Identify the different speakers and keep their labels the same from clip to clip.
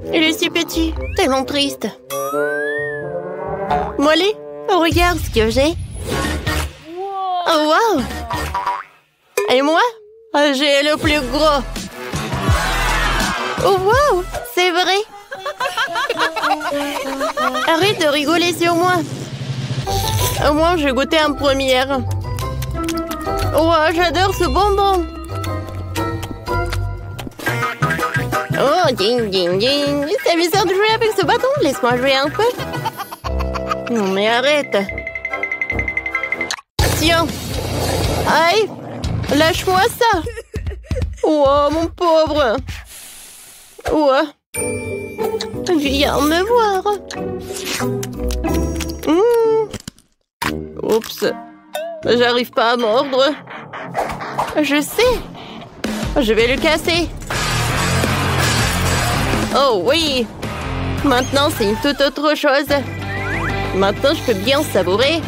Speaker 1: Il est si petit, tellement triste. Molly, regarde ce que j'ai. Oh, wow! Et moi, j'ai le plus gros. Oh, wow! C'est vrai! Arrête de rigoler sur moi. Au moins, j'ai goûté en première. Oh, j'adore ce bonbon. Oh, ding, ding, ding. C'est bizarre de jouer avec ce bâton. Laisse-moi jouer un peu. Non, mais arrête. Tiens. Aïe. Lâche-moi ça. Oh, mon pauvre. Oh. Viens me voir. Oups. J'arrive pas à mordre. Je sais. Je vais le casser. Oh oui. Maintenant, c'est une toute autre chose. Maintenant, je peux bien savourer.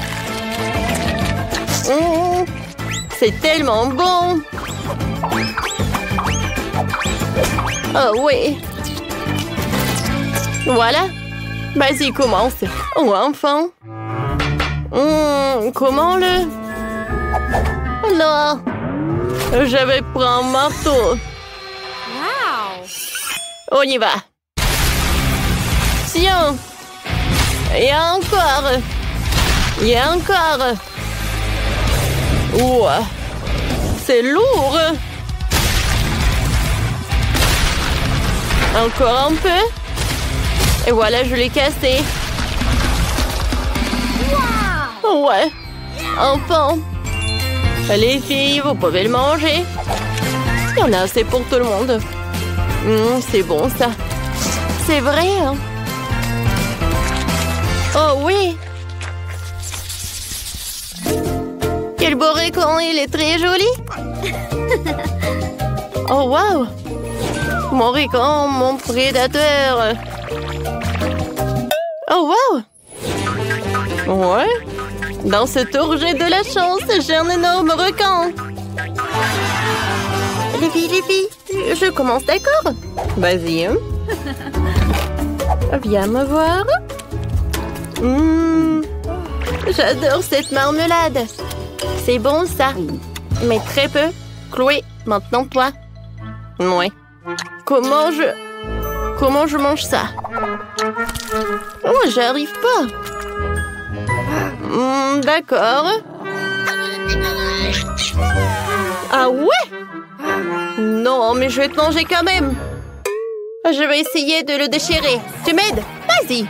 Speaker 1: C'est tellement bon. Oh oui. Voilà. Vas-y, commence. Oh, enfin. Comment le... Non. Je vais prendre un marteau.
Speaker 2: Wow.
Speaker 1: On y va. Tiens. Et encore. Et encore. Ouah. C'est lourd. Encore un peu. Et voilà, je l'ai cassé.
Speaker 2: Wow.
Speaker 1: Ouais. Enfin. Les filles, vous pouvez le manger. Il y en a assez pour tout le monde. C'est bon, ça. C'est vrai, hein? Oh, oui. Quel beau récon, il est très joli. Oh, wow. Mon récon, mon prédateur. Oh, wow. Ouais. Dans ce tour, j'ai de la chance. J'ai un énorme requin. Les filles, je commence, d'accord? Vas-y. Hein? Viens me voir. J'adore cette marmelade. C'est bon, ça. Mais très peu. Chloé, maintenant toi. Ouais. Comment je mange ça? Oh, j'arrive pas. D'accord. Ah ouais? Non, mais je vais te manger quand même. Je vais essayer de le déchirer. Tu m'aides? Vas-y.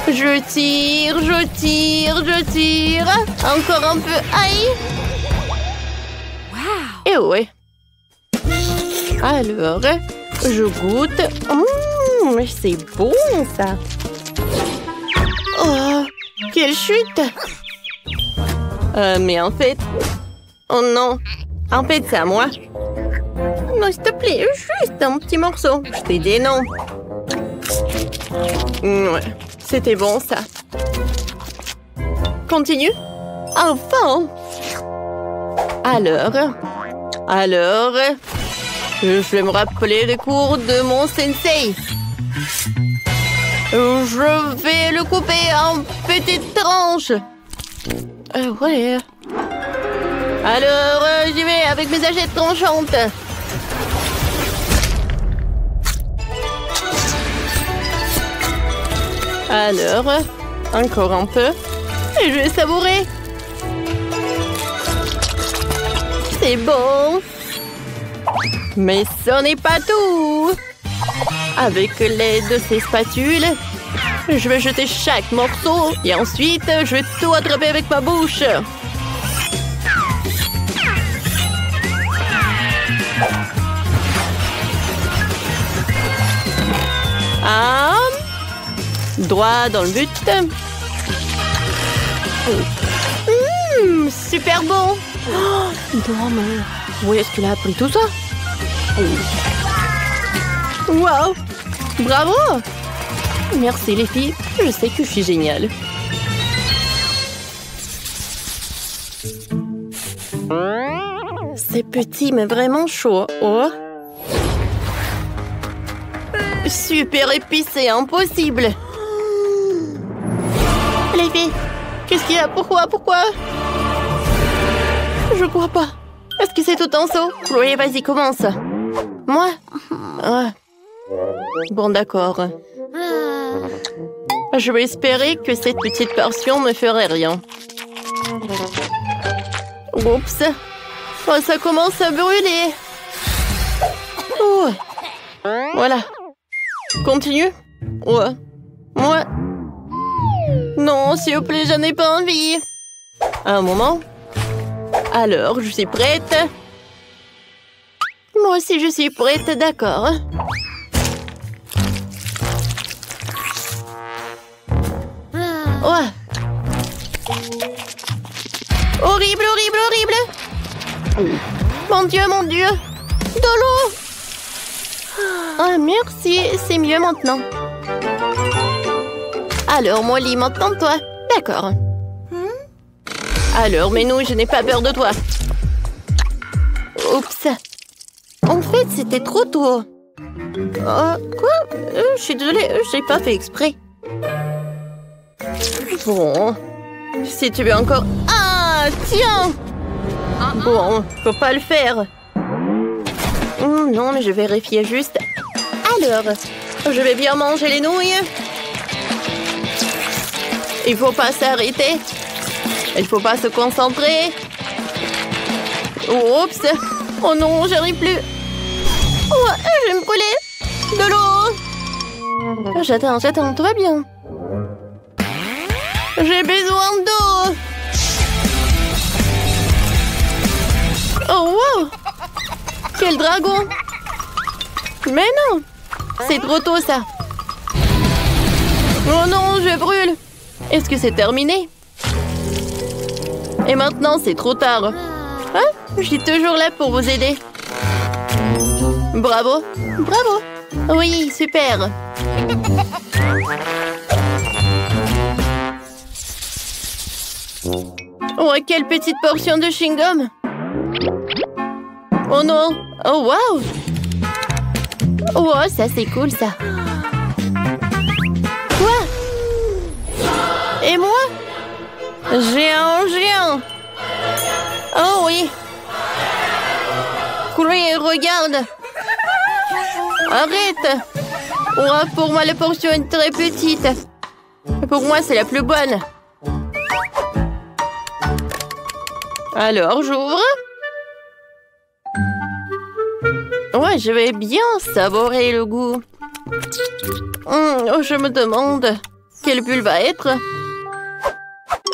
Speaker 1: Je tire, je tire, je tire. Encore un peu. Aïe.
Speaker 2: Wow.
Speaker 1: Et ouais. Alors, je goûte. C'est bon, ça. Oh, quelle chute. Mais en fait... Oh non. En fait, c'est à moi. Non, s'il te plaît, juste un petit morceau. Je t'ai dit non. Ouais, c'était bon, ça. Continue. Enfin. Alors, je vais me rappeler les cours de mon sensei. Je vais le couper en petites tranches. Ouais. Alors, j'y vais avec mes agettes tranchantes. Alors, encore un peu. Et je vais savourer. C'est bon. Mais ce n'est pas tout. Avec l'aide de ces spatules, je vais jeter chaque morceau et ensuite, je vais tout attraper avec ma bouche. Droit dans le but. Super bon. Oh, non, mais où est-ce qu'il a appris tout ça? Wow. Bravo. Merci les filles. Je sais que je suis géniale. C'est petit mais vraiment chaud. Oh. super épicé, impossible. Les filles, qu'est-ce qu'il y a? Pourquoi? Je crois pas. Est-ce que c'est tout en saut? Chloé, vas-y, commence. Moi? Ah. Bon, d'accord. Je vais espérer que cette petite portion ne ferait rien. Oups. Oh, ça commence à brûler. Oh. Voilà. Continue. Ouais. Moi. Non, s'il vous plaît, j'en ai pas envie. Un moment. Alors, je suis prête. Moi aussi, je suis prête, d'accord. Ouais. Horrible, horrible, horrible. Mon Dieu, mon Dieu. De l'eau. Ah, merci, c'est mieux maintenant. Alors, Molly, maintenant toi. D'accord. Alors, mais non, je n'ai pas peur de toi. Oups. En fait, c'était trop tôt. Quoi? Je suis désolée, je n'ai pas fait exprès. Bon. Si tu veux encore... Ah, tiens! Bon, faut pas le faire. Non, mais je vérifiais juste. Alors, je vais bien manger les nouilles. Il faut pas s'arrêter. Il faut pas se concentrer. Oups. Oh non, j'arrive plus. Oh, je vais me brûler. De l'eau. J'attends, tout va bien. J'ai besoin d'eau. Oh, wow. Quel dragon. Mais non. C'est trop tôt, ça. Oh non, je brûle. Est-ce que c'est terminé? Et maintenant, c'est trop tard. Ah, je suis toujours là pour vous aider. Bravo. Bravo. Oui, super. Oh, quelle petite portion de chewing-gum. Oh non. Oh, wow. Oh, ça, c'est cool, ça. Quoi? Et moi? Géant. Oh oui. Chloé, regarde. Arrête. Oh, pour moi, la portion est très petite. Pour moi, c'est la plus bonne. Alors, j'ouvre. Ouais, je vais bien savourer le goût. Oh, je me demande quelle bulle va être.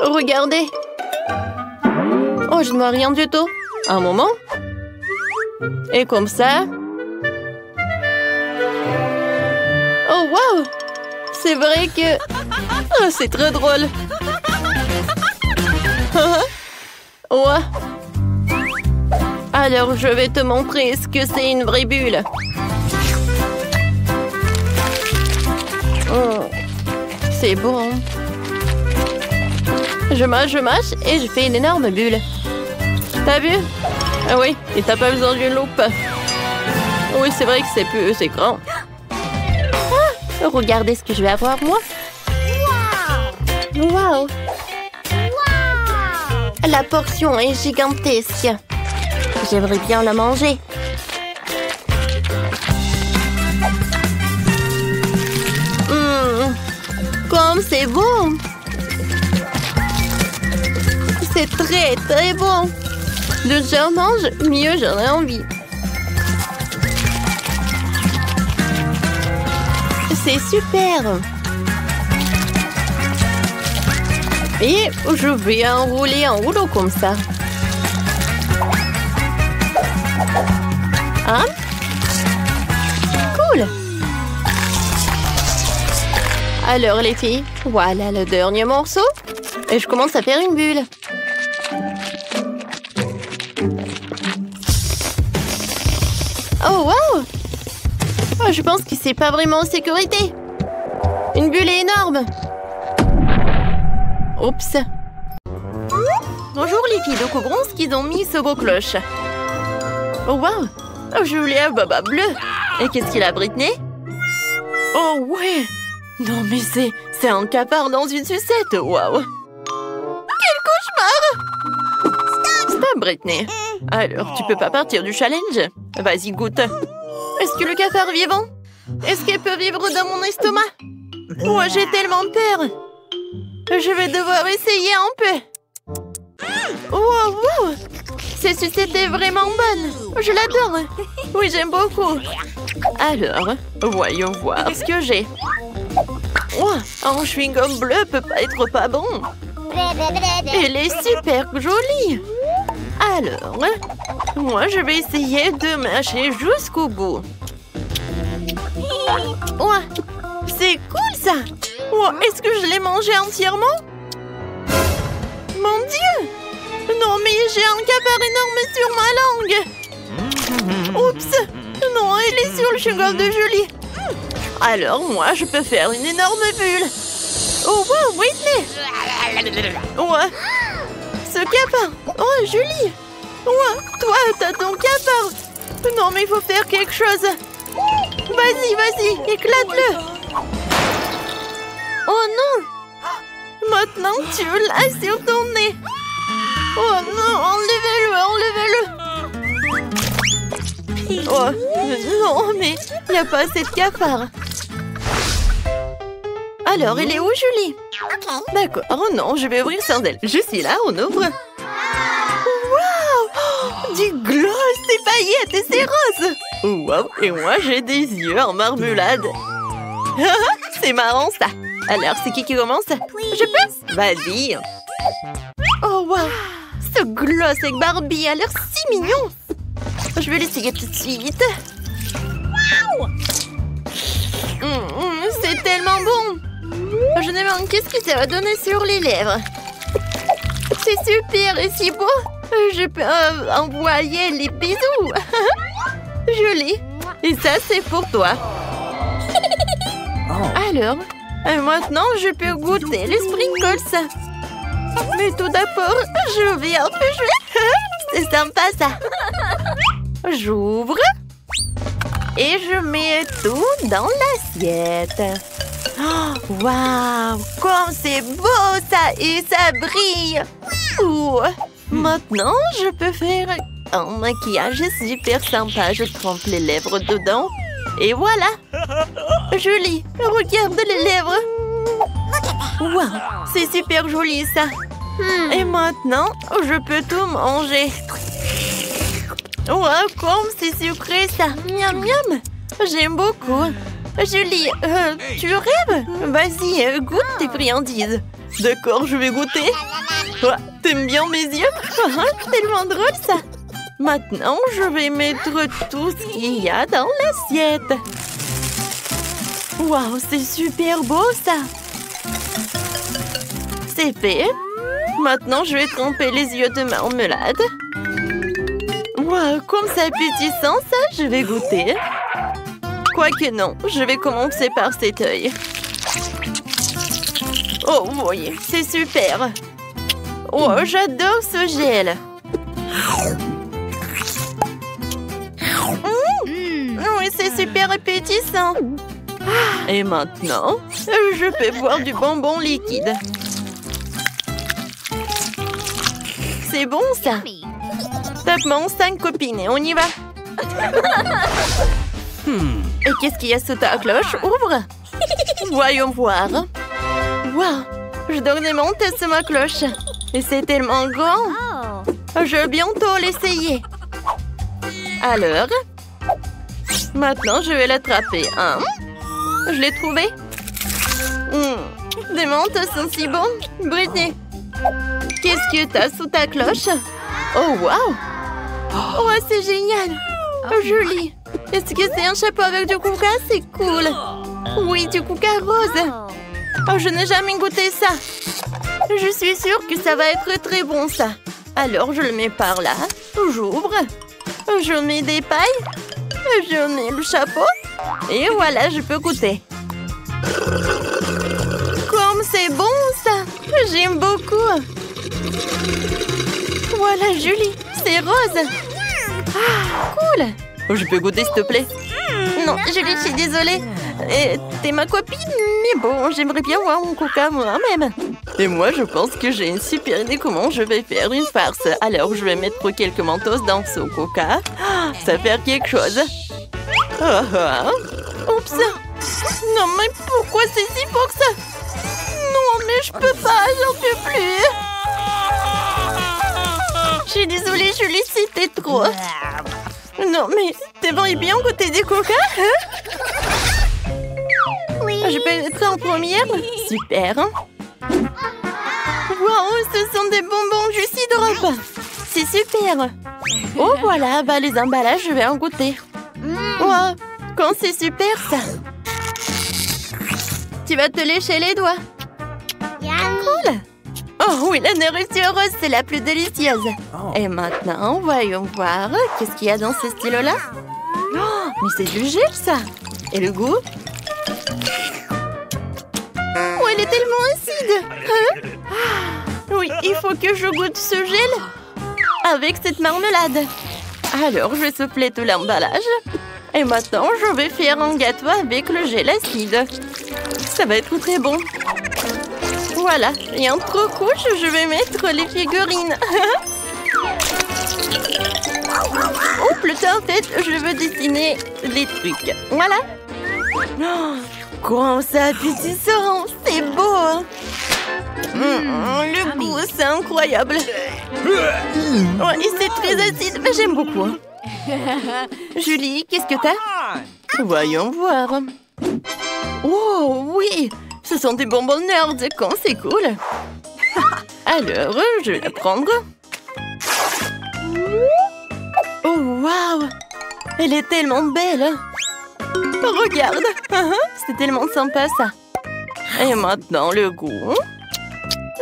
Speaker 1: Regardez. Oh, je ne vois rien du tout. Un moment. Et comme ça. Oh, wow. C'est vrai que... Oh, c'est très drôle. Ouais. Alors, je vais te montrer ce que c'est une vraie bulle. Oh, c'est bon. Je mâche et je fais une énorme bulle. T'as vu? Ah oui, et t'as pas besoin d'une loupe. Oui, c'est vrai que c'est grand. Ah, regardez ce que je vais avoir, moi. Wow! La portion est gigantesque. J'aimerais bien la manger. Comme c'est bon! C'est très, très bon! Plus j'en mange, mieux j'en ai envie. C'est super! Et je vais enrouler en rouleau comme ça. Hein? Cool! Alors les filles, voilà le dernier morceau. Et je commence à faire une bulle. Oh wow! Oh, je pense que c'est pas vraiment en sécurité. Une bulle est énorme. Oups. Bonjour les filles de Cobronce qui ont mis ce beau cloche. Oh wow! Oh, je voulais un baba bleu. Et qu'est-ce qu'il a, Britney? Oh ouais! Non mais c'est un cafard dans une sucette! Waouh! Quel cauchemar! Stop, Britney! Alors, tu peux pas partir du challenge? Vas-y, goûte! Est-ce que le cafard est vivant? Est-ce qu'elle peut vivre dans mon estomac? Oh, j'ai tellement peur! Je vais devoir essayer un peu! Oh, wow! Cette sucette est vraiment bonne! Je l'adore! Oui, j'aime beaucoup! Alors, voyons voir ce que j'ai. Oh, un chewing-gum bleu peut pas être pas bon. Elle est super jolie. Alors, moi je vais essayer de mâcher jusqu'au bout. Oh, c'est cool ça. Oh, est-ce que je l'ai mangé entièrement? Mon Dieu! Non mais j'ai un cafard énorme sur ma langue. Oups! Non, elle est sur le chewing-gum de Julie. Alors, moi, je peux faire une énorme bulle. Oh, wow, Whitney! Ouais. Ce cafard! Oh, Julie! Ouais, toi, t'as ton cafard! Non, mais il faut faire quelque chose. Vas-y, éclate-le! Oh non! Maintenant, tu l'as sur ton nez. Oh non, enlevez-le! Oh, non, mais il n'y a pas assez de cafards. Alors, elle est où, Julie? D'accord, oh non, je vais ouvrir sans elle. Je suis là, on ouvre. Waouh! Du gloss, des paillettes et c'est rose. Waouh, et moi, j'ai des yeux en marmelade. C'est marrant, ça. Alors, c'est qui commence? Je peux? Vas-y. Oh, waouh! Ce gloss avec Barbie a l'air si mignon. Je vais l'essayer tout de suite. Wow! C'est tellement bon. Je me demande qu'est-ce que ça va donner sur les lèvres. C'est super et si beau. Je peux envoyer les bisous. Joli. Et ça, c'est pour toi. Alors, maintenant, je peux goûter les sprinkles. Mais tout d'abord, je vais un peu jouer. C'est sympa, ça. J'ouvre et je mets tout dans l'assiette. Oh, waouh! Comme c'est beau ça et ça brille! Ouh. Maintenant, je peux faire un maquillage super sympa. Je trempe les lèvres dedans et voilà! Joli! Regarde les lèvres! Waouh! C'est super joli ça! Et maintenant, je peux tout manger. Wow, comme c'est sucré ça! Miam miam! J'aime beaucoup! Julie, tu rêves? Vas-y, goûte tes friandises! D'accord, je vais goûter! Oh, t'aimes bien mes yeux? Tellement drôle ça! Maintenant, je vais mettre tout ce qu'il y a dans l'assiette! Waouh, c'est super beau ça! C'est fait! Maintenant, je vais tremper les yeux de marmelade. Wow, comme c'est appétissant, ça, je vais goûter. Quoique non, je vais commencer par cet œil. Oh, vous voyez, c'est super. Oh, j'adore ce gel. Oui, c'est super appétissant. Et maintenant, je peux boire du bonbon liquide. C'est bon, ça. Top mon 5 copines et on y va. Et qu'est-ce qu'il y a sous ta cloche? Ouvre. Voyons voir. Waouh, je dois démonter sur ma cloche. Et c'est tellement grand. Je vais bientôt l'essayer. Alors, maintenant je vais l'attraper. Je l'ai trouvé. Des menthes sont si bons. Britney, qu'est-ce que t'as sous ta cloche? Oh, waouh! Oh, c'est génial! Joli! Est-ce que c'est un chapeau avec du coca? C'est cool! Oui, du coca rose! Oh, je n'ai jamais goûté ça! Je suis sûre que ça va être très bon, ça! Alors, je le mets par là. J'ouvre. Je mets des pailles. Je mets le chapeau. Et voilà, je peux goûter. Comme c'est bon, ça! J'aime beaucoup! Voilà, Julie, c'est rose. Ah, cool. Je peux goûter, s'il te plaît? Non, Julie, je suis désolée. T'es ma copine, mais bon, j'aimerais bien voir mon coca moi-même. Et moi, je pense que j'ai une super idée comment je vais faire une farce. Alors, je vais mettre quelques mentos dans ce coca. Ça va faire quelque chose. Oups. Non, mais pourquoi c'est si fort que ça? Non, mais je peux pas, j'en peux plus. Je suis désolée, Julie, c'était trop. Non, mais t'aimerais bien goûter des coca, hein? Oui. Je peux être en première? Super. Waouh, ce sont des bonbons Juicy Drop. C'est super. Oh, voilà, bah les emballages, je vais en goûter. Wow, quand c'est super, ça. Tu vas te lécher les doigts. Cool. Oh oui, la nourriture rose, c'est la plus délicieuse. Et maintenant, voyons voir. Qu'est-ce qu'il y a dans ce stylo-là? Oh, mais c'est du gel, ça. Et le goût? Oh, elle est tellement acide. Hein? Oui, il faut que je goûte ce gel avec cette marmelade. Alors, je vais souffler tout l'emballage. Et maintenant, je vais faire un gâteau avec le gel acide. Ça va être très bon. Voilà, et entre couches, je vais mettre les figurines. Ou plutôt, en fait, je veux dessiner les trucs. Voilà. Oh, comment ça appétissant, c'est beau. Hein? Le goût, c'est incroyable. Ouais, et c'est très acide, mais j'aime beaucoup. Julie, qu'est-ce que t'as? Voyons voir. Oh, oui! Ce sont des bonbons nerds, quand c'est cool. Alors, je vais la prendre. Oh, waouh! Elle est tellement belle. Regarde! C'est tellement sympa, ça. Et maintenant, le goût.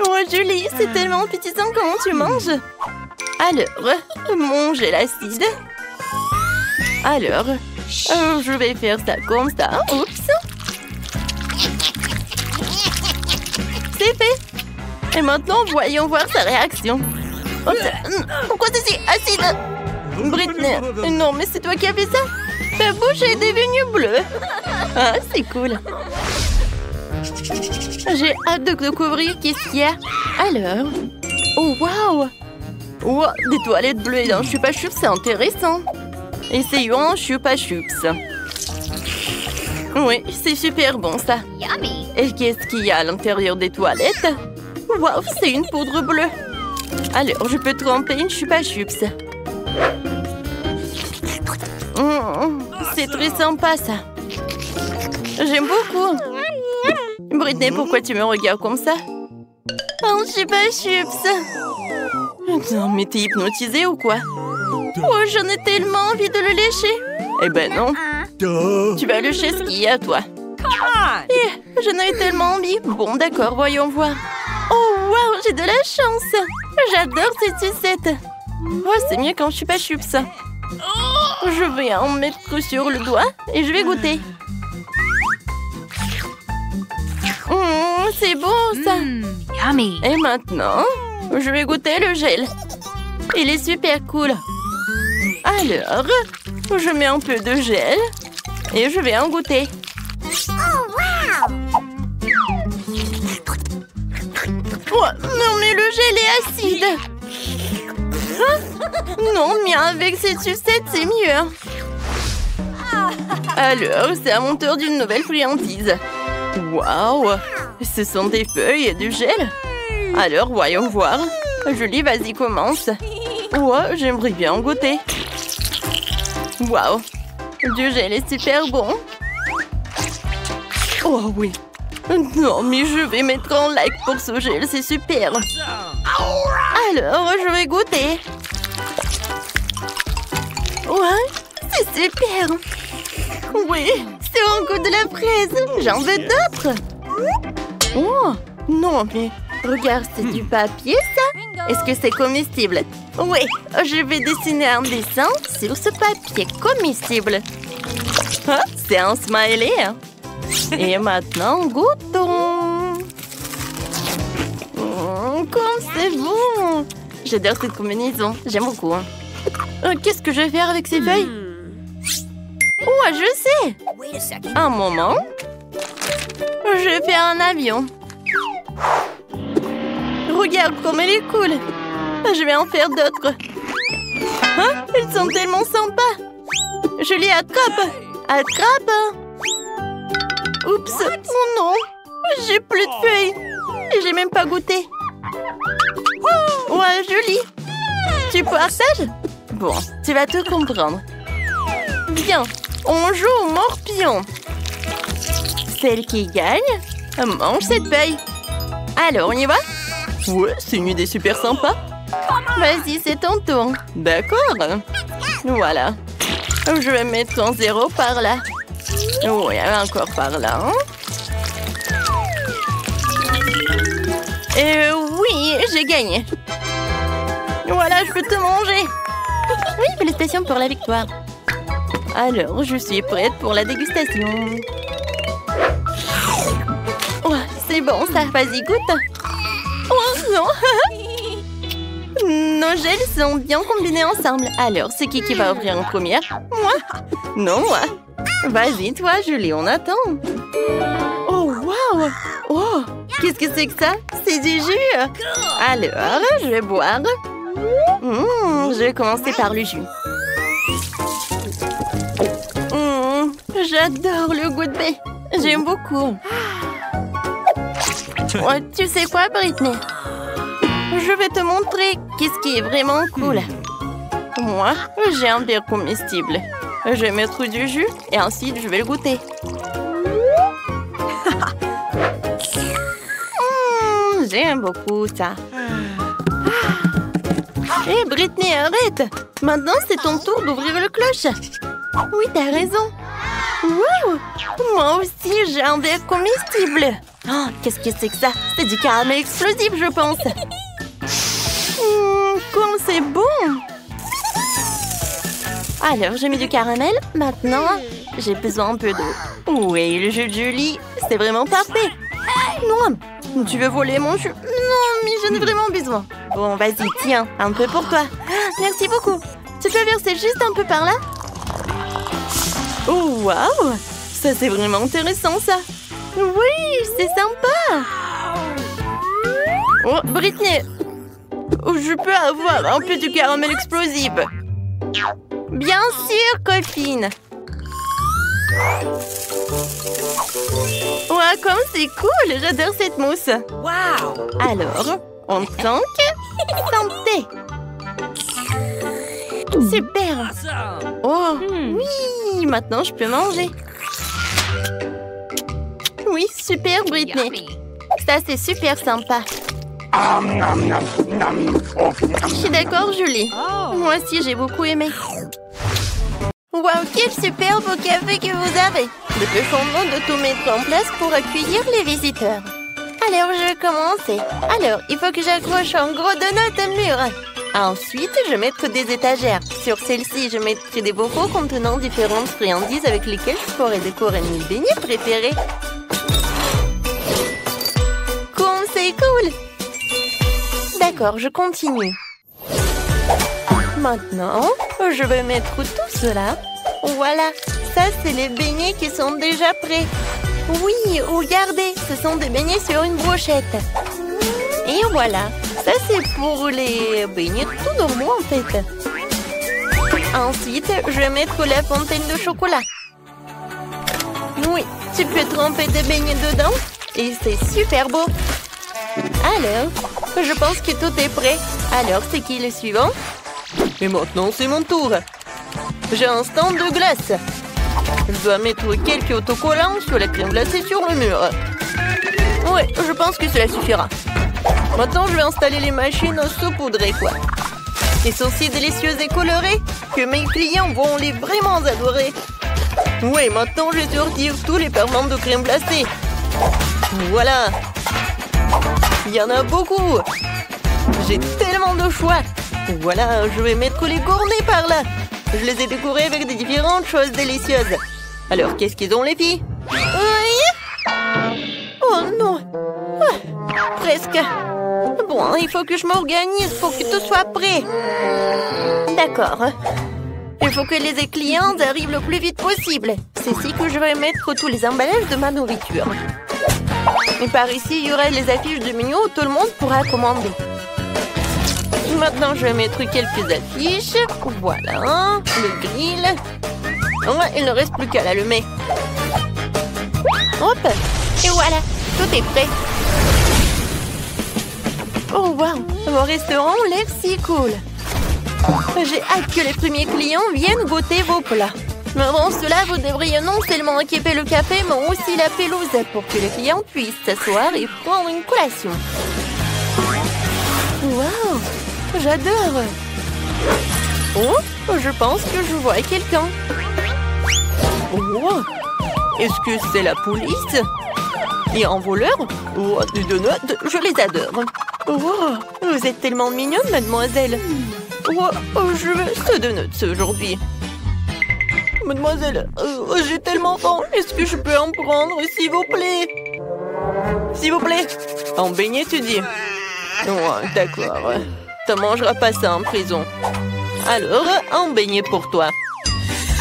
Speaker 1: Oh, Julie, c'est tellement appétissant. Comment tu manges? Alors, mon gel acide. Alors, je vais faire ça comme ça. Oups! C'est fait. Et maintenant, voyons voir sa réaction. Oh, pourquoi c'est si acide? Britney, non, mais c'est toi qui as fait ça? Ta bouche est devenue bleue. Ah, c'est cool. J'ai hâte de découvrir qu'est-ce qu'il y a. Alors, oh, waouh! Oh, des toilettes bleues dans Chupa Chups, c'est intéressant. Essayons un Chupa Chups. Oui, c'est super bon, ça.
Speaker 2: Yummy.
Speaker 1: Et qu'est-ce qu'il y a à l'intérieur des toilettes? Waouh, c'est une poudre bleue. Alors, je peux tremper une Chupa Chups. C'est très sympa, ça. J'aime beaucoup. Britney, pourquoi tu me regardes comme ça? Un Chupa Chups. Non, mais t'es hypnotisée ou quoi? Oh, j'en ai tellement envie de le lécher. Eh ben non. Tu vas lécher ce qu'il y a, toi. J'en ai tellement envie. Bon, d'accord, voyons voir. Oh, waouh, j'ai de la chance. J'adore ces sucettes. Oh, c'est mieux quand je suis pas chups. Je vais en mettre sur le doigt et je vais goûter. C'est bon, ça.
Speaker 2: Yummy.
Speaker 1: Et maintenant, je vais goûter le gel. Il est super cool. Alors, je mets un peu de gel et je vais en goûter. Oh, non, mais le gel est acide. Hein? Non, mais avec cette sucette, c'est mieux. Alors, c'est à mon tour d'une nouvelle friandise. Waouh! Ce sont des feuilles et du gel. Alors, voyons voir. Julie, vas-y, commence. Oh, j'aimerais bien en goûter. Waouh! Du gel est super bon. Oh oui. Non, mais je vais mettre un like pour ce gel, c'est super. Alors, je vais goûter. Ouais, c'est super. Oui, c'est un goût de la fraise. J'en veux d'autres. Oh, non, mais regarde, c'est du papier, ça? Est-ce que c'est comestible? Oui, je vais dessiner un dessin sur ce papier comestible. Ah, c'est un smiley. Et maintenant, goûtons. Comme c'est bon. J'adore cette combinaison. J'aime beaucoup. Qu'est-ce que je vais faire avec ces feuilles? Ouais, je sais. Un moment. Je vais faire un avion. Regarde comme elle est cool. Je vais en faire d'autres. Hein? Ils sont tellement sympas. Je les attrape. Attrape. Oups. Oh non. J'ai plus de feuilles. Et j'ai même pas goûté. Ouais, joli. Tu partages? Bon, tu vas tout comprendre. Bien, on joue au morpion. Celle qui gagne mange cette feuille. Alors, on y va? Ouais, c'est une idée super sympa. Vas-y, c'est ton tour. D'accord. Voilà. Je vais mettre un 0 par là. Oui, encore par là. Oui, j'ai gagné. Voilà, je peux te manger. Oui, félicitations pour la victoire. Alors, je suis prête pour la dégustation. Oh, c'est bon ça, vas-y, goûte. Oh non. Nos gels sont bien combinés ensemble. Alors, c'est qui va ouvrir en première? Moi? Non, moi. Vas-y, toi, Julie, on attend. Oh, waouh. Oh, qu'est-ce que c'est que ça? C'est du jus. Alors, je vais boire. Je vais commencer par le jus. J'adore le goût de baie. J'aime beaucoup. Oh, tu sais quoi, Britney? Je vais te montrer qu'est-ce qui est vraiment cool. Moi, j'ai un verre comestible. Je vais mettre du jus et ensuite je vais le goûter. J'aime beaucoup ça. Hé, Britney, arrête! Maintenant, c'est ton tour d'ouvrir le cloche. Oui, t'as raison. Wow! Moi aussi, j'ai un verre comestible. Oh, qu'est-ce que c'est que ça? C'est du caramel explosif, je pense. Comme c'est bon! Alors, j'ai mis du caramel. Maintenant, j'ai besoin un peu d'eau. Oui, le jus de Julie, c'est vraiment parfait. Non, tu veux voler mon jus? Non, mais j'en ai vraiment besoin. Bon, vas-y, tiens, un peu pour toi. Merci beaucoup. Tu peux verser juste un peu par là? Oh, waouh! Ça, c'est vraiment intéressant, ça. Oui, c'est sympa. Oh, Britney, je peux avoir un peu de caramel explosif? Bien sûr, copine. Ouais, comme c'est cool. J'adore cette mousse. Wow. Alors, on tanque. Santé. Super. Oh, oui. Maintenant, je peux manger. Oui, super, Britney. Ça, c'est super sympa. Je suis d'accord, Julie. Moi aussi, j'ai beaucoup aimé. Wow, quel superbe café que vous avez! Le plus fondement de tout mettre en place pour accueillir les visiteurs. Alors, je vais commencer. Alors, il faut que j'accroche un gros donut au mur. Ensuite, je vais mettre des étagères. Sur celle-ci, je mettrai des bocaux contenant différentes friandises avec lesquelles je pourrai décorer mes beignets préférés. Comme c'est cool! D'accord, je continue. Maintenant, je vais mettre tout cela. Voilà, ça c'est les beignets qui sont déjà prêts. Oui, regardez, ce sont des beignets sur une brochette. Et voilà, ça c'est pour les beignets tout normaux en fait. Ensuite, je vais mettre la fontaine de chocolat. Oui, tu peux tremper des beignets dedans et c'est super beau. Alors, je pense que tout est prêt. Alors, c'est qui le suivant? Et maintenant, c'est mon tour. J'ai un stand de glace. Je dois mettre quelques autocollants sur la crème glacée sur le mur. Ouais, je pense que cela suffira. Maintenant, je vais installer les machines à saupoudrer, quoi. Ils sont si délicieuses et colorées que mes clients vont les vraiment adorer. Ouais, maintenant, je vais sortir tous les ferments de crème glacée. Voilà. Il y en a beaucoup. J'ai tellement de choix. Voilà, je vais mettre les gourmets par là. Je les ai décorés avec des différentes choses délicieuses. Alors, qu'est-ce qu'ils ont, les filles? Oui. Oh non. Presque. Bon, il faut que je m'organise pour que tout soit prêt. D'accord. Il faut que les clients arrivent le plus vite possible. C'est ici que je vais mettre tous les emballages de ma nourriture. Et par ici, il y aura les affiches de menu où tout le monde pourra commander. Maintenant, je vais mettre quelques affiches. Voilà, le grill. Ouais, il ne reste plus qu'à l'allumer. Hop, et voilà, tout est prêt. Oh wow, mon restaurant a l'air si cool. J'ai hâte que les premiers clients viennent goûter vos plats. Mais avant cela, vous devriez non seulement équiper le café, mais aussi la pelouse pour que les clients puissent s'asseoir et prendre une collation. Wow, j'adore. Oh, je pense que je vois quelqu'un. Oh, est-ce que c'est la police? Et un voleur? Oh, des donuts, je les adore. Oh, vous êtes tellement mignonne, mademoiselle. Oh, je veux ce donut aujourd'hui. Mademoiselle, j'ai tellement faim. Est-ce que je peux en prendre, s'il vous plaît? S'il vous plaît. En beignet, tu dis? Oh, d'accord. Tu mangeras pas ça en prison. Alors, un beignet pour toi.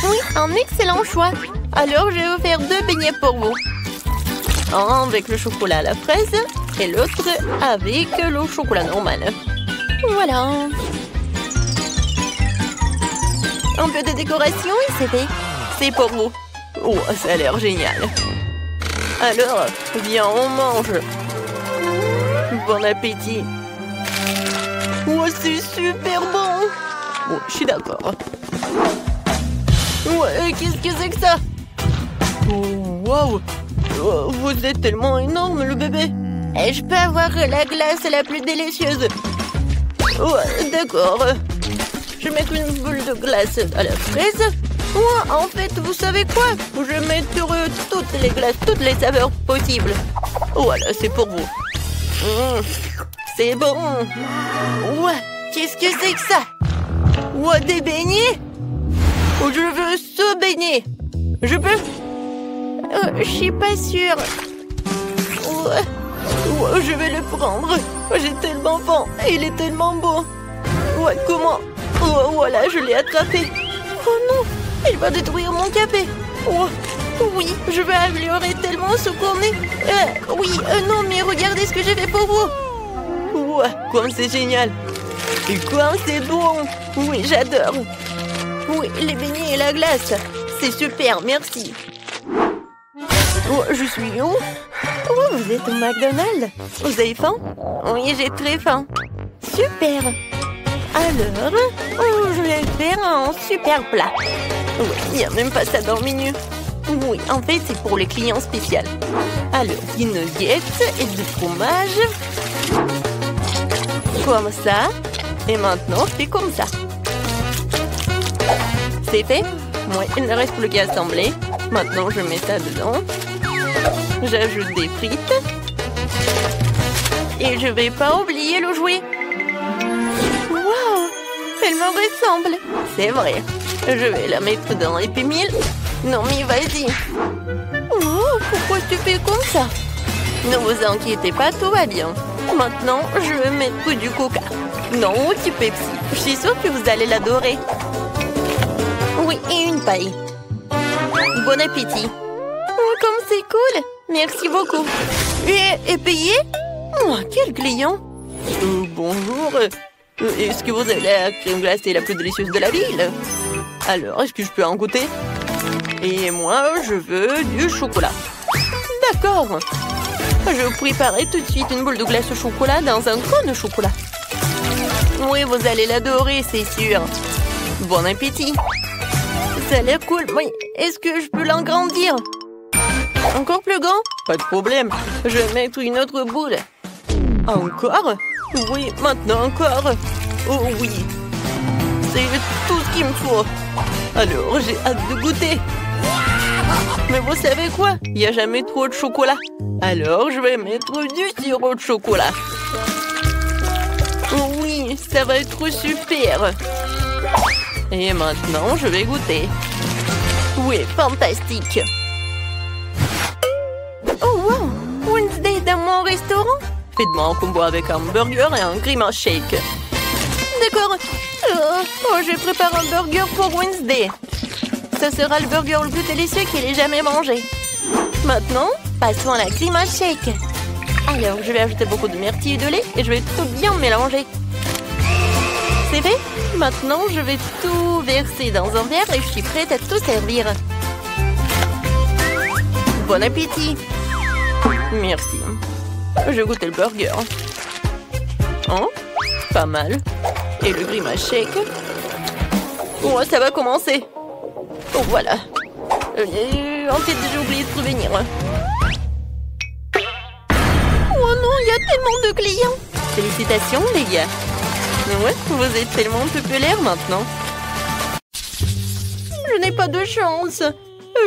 Speaker 1: Oui, un excellent choix. Alors, je vais vous faire 2 beignets pour vous. Un avec le chocolat à la fraise et l'autre avec le chocolat normal. Voilà. Un peu de décoration et c'est fait. C'est pour vous. Oh, ça a l'air génial. Alors, viens, on mange. Bon appétit. Oh, c'est super bon. Oh, je suis d'accord. Ouais, qu'est-ce que c'est que ça? Oh, wow. Oh, vous êtes tellement énorme, le bébé. Et je peux avoir la glace la plus délicieuse. Oh, d'accord. Je vais mettre une boule de glace à la fraise. Oh, en fait, vous savez quoi? Je vais mettre toutes les glaces, toutes les saveurs possibles. Voilà, c'est pour vous. C'est bon. Ouais, qu'est-ce que c'est que ça? Ouais, des beignets? Oh, je veux ce beignet. Je peux? Je suis pas sûre. Ouais, je vais le prendre. J'ai tellement faim. Il est tellement beau. Ouais, comment? Oh, voilà, je l'ai attrapé. Oh non, il va détruire mon café. Oh, oui, je vais améliorer tellement ce qu'on est. Oui, non, mais regardez ce que j'ai fait pour vous. Ouais, comme c'est génial. Et quoi, c'est bon. Oui, j'adore. Oui, les beignets et la glace. C'est super, merci. Oh, je suis où? Oh, vous êtes au McDonald's. Vous avez faim? Oui, j'ai très faim. Super. Alors, oh, je vais faire un super plat. Oui, il n'y a même pas ça dans le menu. Oui, en fait, c'est pour les clients spéciaux. Alors, des nuggets et du fromage. Comme ça. Et maintenant, je fais comme ça. C'est fait? Oui, il ne reste plus qu'à assembler. Maintenant, je mets ça dedans. J'ajoute des frites. Et je vais pas oublier le jouet. Waouh! Elle me ressemble. C'est vrai. Je vais la mettre dans Happy Meal. Non, mais vas-y. Oh, pourquoi tu fais comme ça? Ne vous inquiétez pas, tout va bien. Maintenant, je vais mettre du coca. Non, du Pepsi. Je suis sûre que vous allez l'adorer. Oui, et une paille. Bon appétit. Oh, comme c'est cool. Merci beaucoup. Et payé? Oh, quel client. Bonjour. Est-ce que vous avez la crème glacée la plus délicieuse de la ville? Alors, est-ce que je peux en goûter? Et moi, je veux du chocolat. D'accord. Je vous préparerai tout de suite une boule de glace au chocolat dans un cône de chocolat. Oui, vous allez l'adorer, c'est sûr. Bon appétit. Ça a l'air cool. Oui, est-ce que je peux l'agrandir? Encore plus grand? Pas de problème. Je vais mettre une autre boule. Encore? Oui, maintenant encore. Oh oui. C'est tout ce qu'il me faut. Alors, j'ai hâte de goûter. Mais vous savez quoi? Il n'y a jamais trop de chocolat. Alors, je vais mettre du sirop de chocolat. Oh oui, ça va être super. Et maintenant, je vais goûter. Oui, fantastique. Oh wow, Wednesday dans mon restaurant? Faites-moi un combo avec un burger et un grimace shake. D'accord. Je prépare un burger pour Wednesday. Ce sera le burger le plus délicieux qu'il ait jamais mangé. Maintenant, passons à la cream shake. Alors, je vais ajouter beaucoup de myrtille et de lait et je vais tout bien mélanger. C'est fait. Maintenant, je vais tout verser dans un verre et je suis prête à tout servir. Bon appétit. Merci. Je goûte le burger. Oh, pas mal. Et le grimace shake. Oh, ça va commencer. Oh, voilà. En fait, j'ai oublié de prévenir. Oh non, il y a tellement de clients. Félicitations, les gars. Ouais, vous êtes tellement populaires maintenant. Je n'ai pas de chance.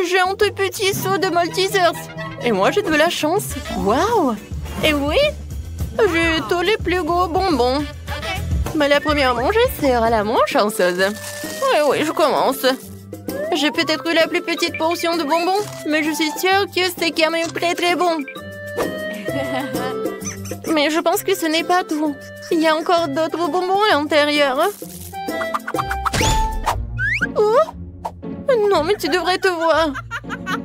Speaker 1: J'ai un tout petit seau de Maltesers. Et moi, j'ai de la chance. Waouh! Et oui, j'ai tous les plus gros bonbons. Mais la première à manger sera la moins chanceuse. Oui, je commence. J'ai peut-être eu la plus petite portion de bonbons, mais je suis sûre que c'est quand même très très bon. Mais je pense que ce n'est pas tout. Il y a encore d'autres bonbons à l'intérieur. Oh! Non, mais tu devrais te voir.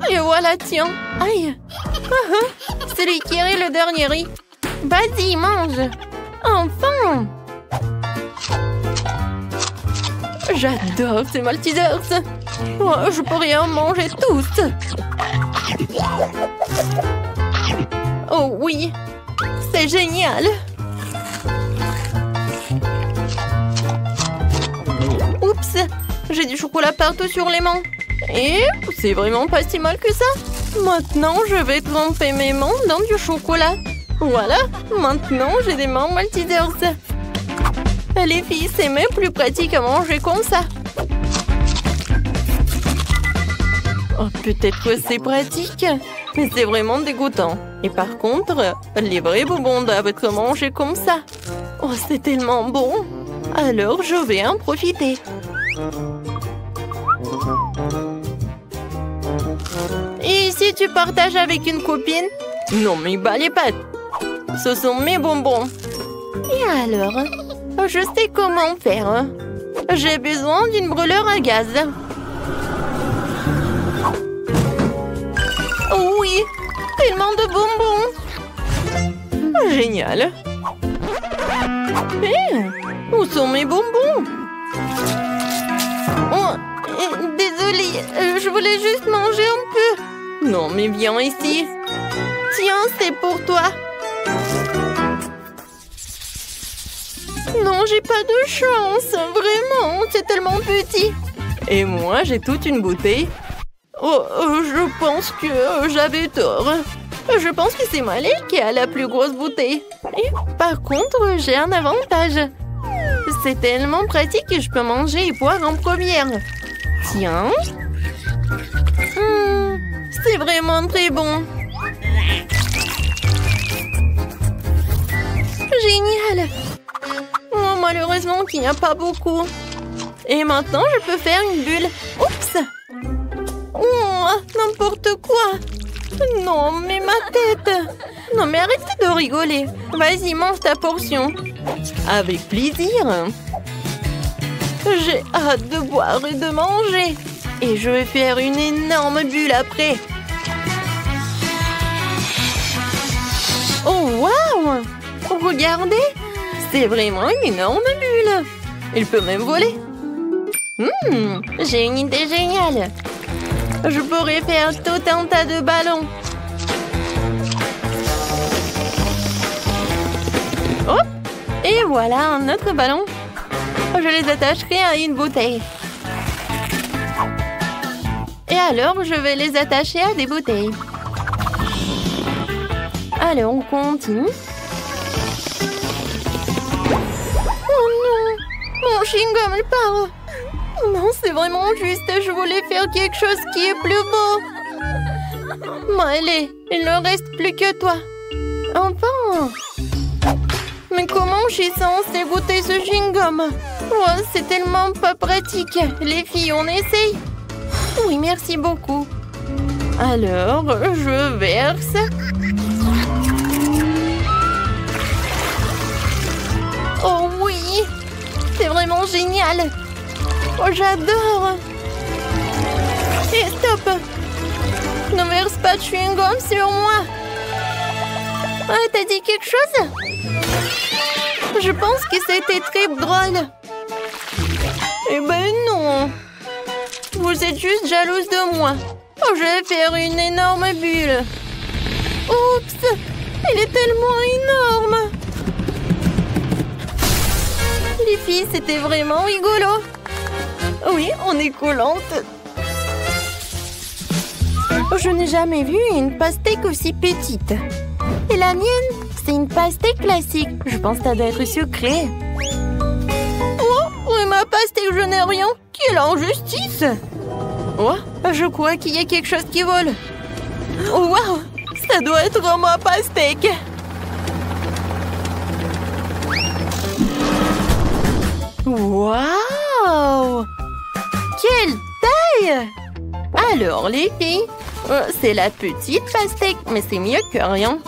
Speaker 1: Et voilà, tiens. Aïe. C'est lui qui est le dernier riz. Vas-y, mange. Enfin. J'adore ces Maltesers. Oh, je pourrais en manger tous. Oh oui, c'est génial. Oups, j'ai du chocolat partout sur les mains. Et c'est vraiment pas si mal que ça. Maintenant, je vais tremper mes mains dans du chocolat. Voilà, maintenant j'ai des mains Maltesers. Les filles, c'est même plus pratique à manger comme ça. Oh, peut-être que c'est pratique, mais c'est vraiment dégoûtant. Et par contre, les vrais bonbons doivent être mangés comme ça. Oh, c'est tellement bon. Alors, je vais en profiter. Et si tu partages avec une copine? Non, mais bah les pattes. Ce sont mes bonbons. Et alors? Je sais comment faire. J'ai besoin d'une brûleur à gaz. Oh oui, tellement de bonbons. Génial. Où sont mes bonbons? Oh, désolée, je voulais juste manger un peu. Non, mais viens ici. Tiens, c'est pour toi. Non, j'ai pas de chance. Vraiment, c'est tellement petit. Et moi, j'ai toute une bouteille. Oh, je pense que j'avais tort. Je pense que c'est Malé qui a la plus grosse bouteille. Et par contre, j'ai un avantage. C'est tellement pratique que je peux manger et boire en première. Tiens. C'est vraiment très bon. Génial. Oh, malheureusement qu'il n'y a pas beaucoup. Et maintenant, je peux faire une bulle. Oups. Oh, n'importe quoi. Non, mais ma tête. Non, mais arrêtez de rigoler. Vas-y, mange ta portion. Avec plaisir. J'ai hâte de boire et de manger. Et je vais faire une énorme bulle après. Oh, waouh! Regardez! C'est vraiment une énorme bulle. Il peut même voler. J'ai une idée géniale. Je pourrais faire tout un tas de ballons. Hop! Et voilà un autre ballon. Je les attacherai à une bouteille. Et alors, je vais les attacher à des bouteilles. Allez, on continue. Oh non! Mon chewing-gum, il part. Non, c'est vraiment juste. Je voulais faire quelque chose qui est plus beau. Bon, allez, il ne reste plus que toi. Enfin! Mais comment je suis censée goûter ce chewing-gum? Oh, c'est tellement pas pratique. Les filles, on essaye? Oui, merci beaucoup. Alors, je verse. Oh oui! C'est vraiment génial. Oh, j'adore. Et stop. Ne verse pas de chewing-gum sur moi. Ah, t'as dit quelque chose? Je pense que c'était très drôle. Eh ben non. Vous êtes juste jalouse de moi. Oh, je vais faire une énorme bulle. Oups, elle est tellement énorme. Les filles, c'était vraiment rigolo. Oui, on est collantes. Je n'ai jamais vu une pastèque aussi petite. Et la mienne, c'est une pastèque classique. Je pense que ça doit être sucré. Oh, et ma pastèque, je n'ai rien. Quelle injustice! Oh, je crois qu'il y a quelque chose qui vole. Oh, wow! Ça doit être ma pastèque. Wow! Quelle taille! Alors, les filles, c'est la petite pastèque, mais c'est mieux que rien.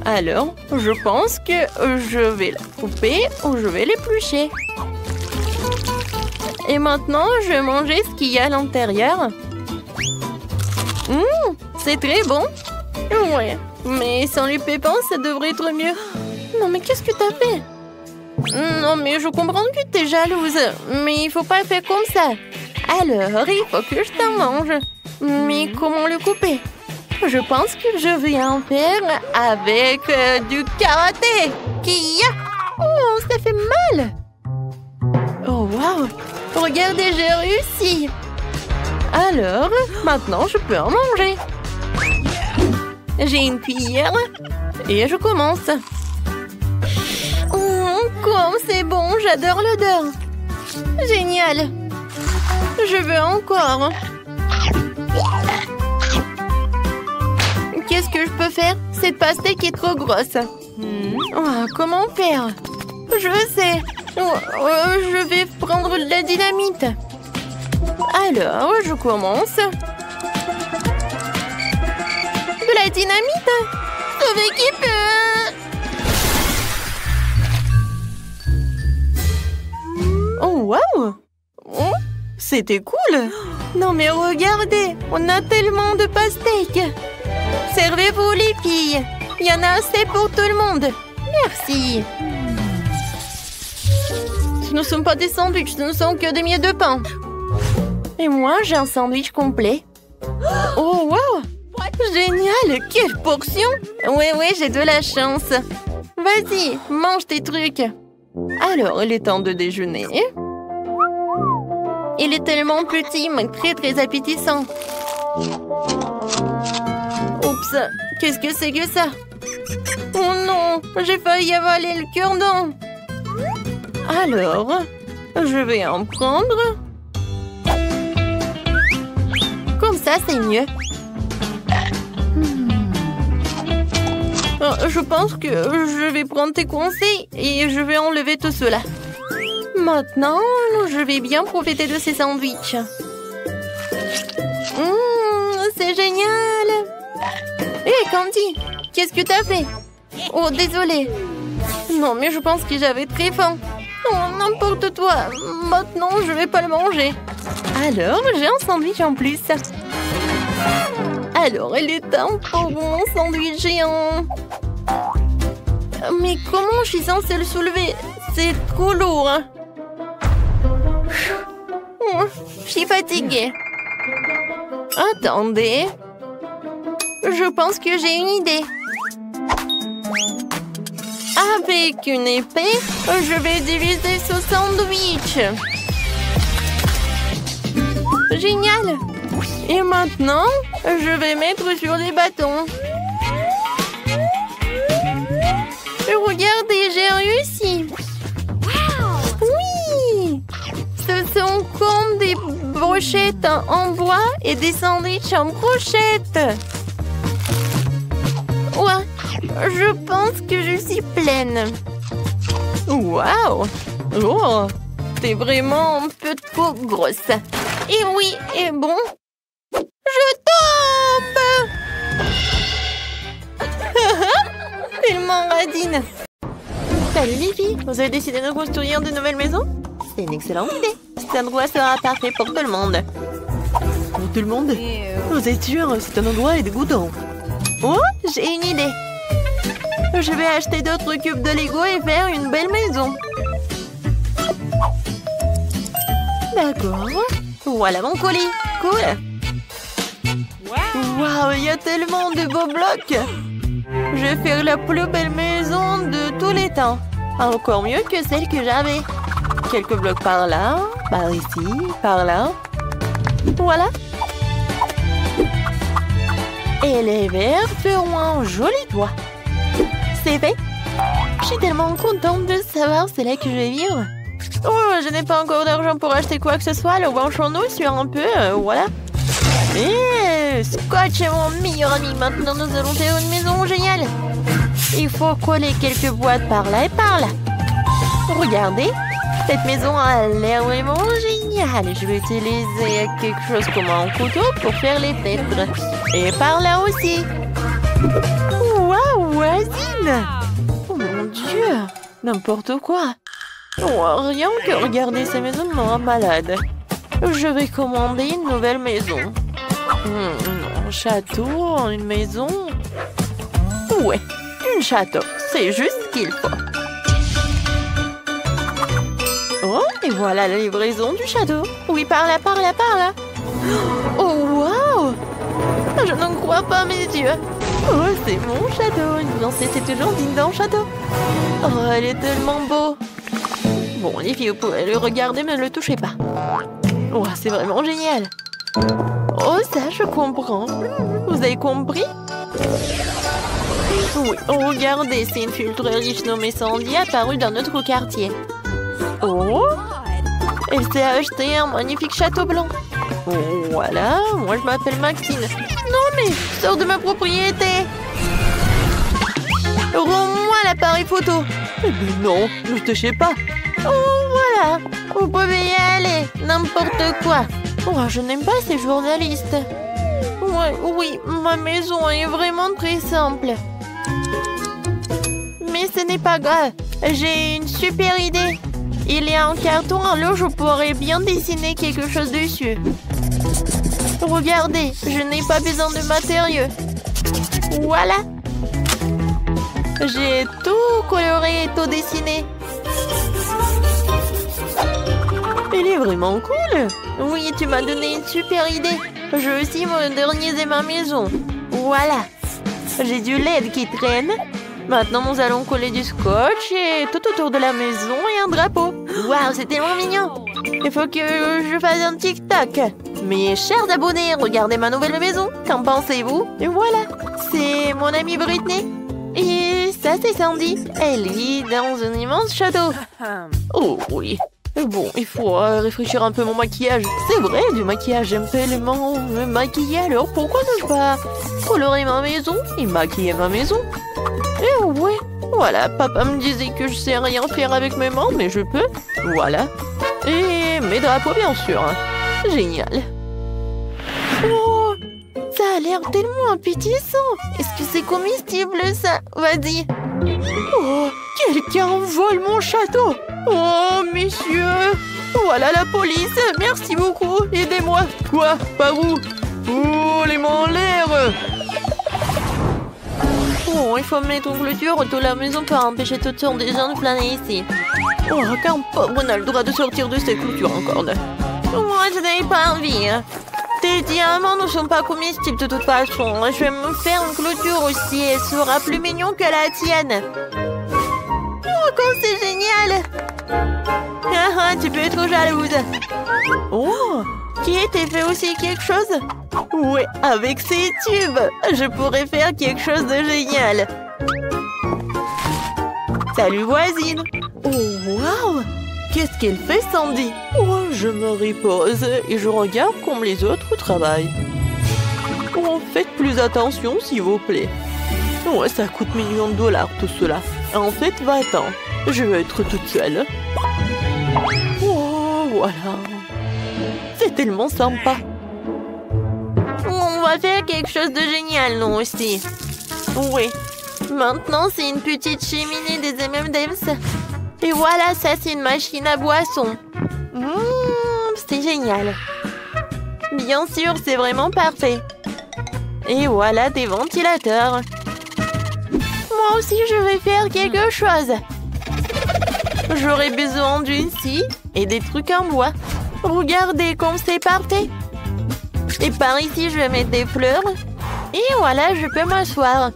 Speaker 1: Alors, je pense que je vais la couper ou je vais l'éplucher. Et maintenant, je vais manger ce qu'il y a à l'intérieur. C'est très bon. Ouais, mais sans les pépins, ça devrait être mieux. Non, mais qu'est-ce que t'as fait? Non, mais je comprends que t'es jalouse, mais il faut pas faire comme ça. Alors, il faut que je t'en mange. Mais comment le couper? Je pense que je vais en faire avec du karaté. Oh, ça fait mal. Oh, wow. Regardez, j'ai réussi. Alors, maintenant, je peux en manger. J'ai une cuillère et je commence. Comme c'est bon, j'adore l'odeur. Génial. Je veux encore. Qu'est-ce que je peux faire? Cette pastèque est trop grosse. Oh, comment faire? Je sais. Je vais prendre de la dynamite. Alors, je commence. De la dynamite? Sauver qui peut? Oh, wow! Oh, c'était cool! Non, mais regardez, on a tellement de pastèques! Servez-vous, les filles! Il y en a assez pour tout le monde! Merci! Ce ne sont pas des sandwichs, ce ne sont que des miettes de pain! Et moi, j'ai un sandwich complet! Oh, wow! Génial! Quelle portion! Ouais, j'ai de la chance! Vas-y, mange tes trucs! Alors, il est temps de déjeuner. Il est tellement petit, mais très appétissant. Oups, qu'est-ce que c'est que ça? Oh non, j'ai failli avaler le cure-dent. Alors, je vais en prendre. Comme ça, c'est mieux. Je pense que je vais prendre tes conseils et je vais enlever tout cela. Maintenant, je vais bien profiter de ces sandwichs. C'est génial! Hé, Candy, qu'est-ce que t'as fait? Oh, désolée. Non, mais je pense que j'avais très faim. Oh, n'importe quoi. Maintenant, je vais pas le manger. Alors, j'ai un sandwich en plus. Alors, il est temps pour mon sandwich géant. Mais comment je suis censée le soulever? C'est trop lourd. Je suis fatiguée. Attendez. Je pense que j'ai une idée. Avec une épée, je vais diviser ce sandwich. Génial! Et maintenant, je vais mettre sur les bâtons. Et regardez, j'ai réussi. Oui! Ce sont comme des brochettes en bois et des sandwichs en brochettes. Ouais, je pense que je suis pleine. Waouh! Oh, t'es vraiment un peu trop grosse. Et oui, et bon, je tombe! Tellement radine. Salut les filles, vous avez décidé de construire de nouvelles maisons? c'est une excellente idée. Cet endroit sera parfait pour tout le monde. Pour tout le monde? Vous êtes sûr? Cet endroit est dégoûtant. Oh, j'ai une idée. Je vais acheter d'autres cubes de Lego et faire une belle maison. D'accord. Voilà mon colis. Cool. Waouh, il y a tellement de beaux blocs. Je vais faire la plus belle maison de tous les temps. Encore mieux que celle que j'avais. Quelques blocs par là, par ici, par là. Voilà. Et les verres feront un joli toit. C'est fait. Je suis tellement contente de savoir c'est là que je vais vivre. Oh, je n'ai pas encore d'argent pour acheter quoi que ce soit. Le banchons-nous sur un peu, voilà. Et Scotch est mon meilleur ami. Maintenant, nous allons faire une maison géniale. Il faut coller quelques boîtes par là et par là. Regardez, cette maison a l'air vraiment géniale. Je vais utiliser quelque chose comme un couteau pour faire les fenêtres. Et par là aussi. Waouh, voisine! Oh mon Dieu! N'importe quoi. Oh, rien que regarder ces maisons me rend malade. Je vais commander une nouvelle maison. Un château, une maison. Ouais, un château. C'est juste ce qu'il faut. Oh, et voilà la livraison du château. Oui, par là, par là, par là. Oh, waouh! Je n'en crois pas mes yeux. Oh, c'est mon château. Une fiancée, c'est toujours digne d'un château. Oh, elle est tellement beau. Bon, les filles, vous pouvez le regarder, mais ne le touchez pas. Oh, c'est vraiment génial. Oh, ça, je comprends. Vous avez compris? Oui, oh, regardez, c'est une fille très riche nommée Sandy apparue dans notre quartier. Oh, elle s'est acheté un magnifique château blanc. Oh, voilà, moi je m'appelle Maxine. Non, mais sors de ma propriété. Rends-moi l'appareil photo. Eh bien non, ne touchez pas. Oh, voilà, vous pouvez y aller, n'importe quoi. Oh, je n'aime pas ces journalistes. Ouais, oui, ma maison est vraiment très simple. Mais ce n'est pas grave, j'ai une super idée. Il y a un carton, alors je pourrais bien dessiner quelque chose dessus. Regardez, je n'ai pas besoin de matériaux. Voilà. J'ai tout coloré et tout dessiné. Il est vraiment cool. Oui, tu m'as donné une super idée. Je vais aussi moderniser ma maison. Voilà. J'ai du LED qui traîne. Maintenant, nous allons coller du scotch et tout autour de la maison et un drapeau. Waouh, c'est tellement mignon. Il faut que je fasse un TikTok. Mes chers abonnés, regardez ma nouvelle maison. Qu'en pensez-vous? Et voilà, c'est mon amie Britney. Et ça, c'est Sandy. Elle vit dans un immense château. Oh oui. Bon, il faut réfléchir un peu mon maquillage. C'est vrai, du maquillage, j'aime tellement me maquiller. Alors pourquoi ne pas colorer ma maison et maquiller ma maison? Et ouais, voilà, papa me disait que je sais rien faire avec mes mains, mais je peux. Voilà. Et mes drapeaux, bien sûr. Génial. Oh, ça a l'air tellement appétissant. Est-ce que c'est comestible, ça? Vas-y. Oh, quelqu'un vole mon château. Oh, messieurs. Voilà la police. Merci beaucoup. Aidez-moi. Quoi? Par où? Oh, les mains en l'air. Oh, il faut mettre une clôture autour de la maison pour empêcher toutes sortes de gens de planer ici. Oh, qu'un pauvre n'a le droit de sortir de cette clôture encore. Moi, je n'ai pas envie. Tes diamants ne sont pas comestibles de toute façon. Je vais me faire une clôture aussi. Elle sera plus mignon que la tienne. Oh, comme c'est génial! Ah, tu peux être jalouse. Oh, qui était fait aussi quelque chose? Oui, avec ces tubes, je pourrais faire quelque chose de génial. Salut voisine. Oh, waouh! Qu'est-ce qu'elle fait, Sandy? Oh, je me repose et je regarde comme les autres travaillent. Oh, faites plus attention, s'il vous plaît. Oh, ça coûte millions de dollars, tout cela. En fait, va-t'en. Je veux être toute seule. Oh, voilà. C'est tellement sympa. On va faire quelque chose de génial, nous aussi. Oui. Maintenant, c'est une petite cheminée des M&M's. Et voilà, ça, c'est une machine à boisson. C'est génial. Bien sûr, c'est vraiment parfait. Et voilà des ventilateurs. Moi aussi, je vais faire quelque chose. J'aurai besoin d'une scie et des trucs en bois. Regardez comme c'est parfait. Et par ici, je vais mettre des fleurs. Et voilà, je peux m'asseoir.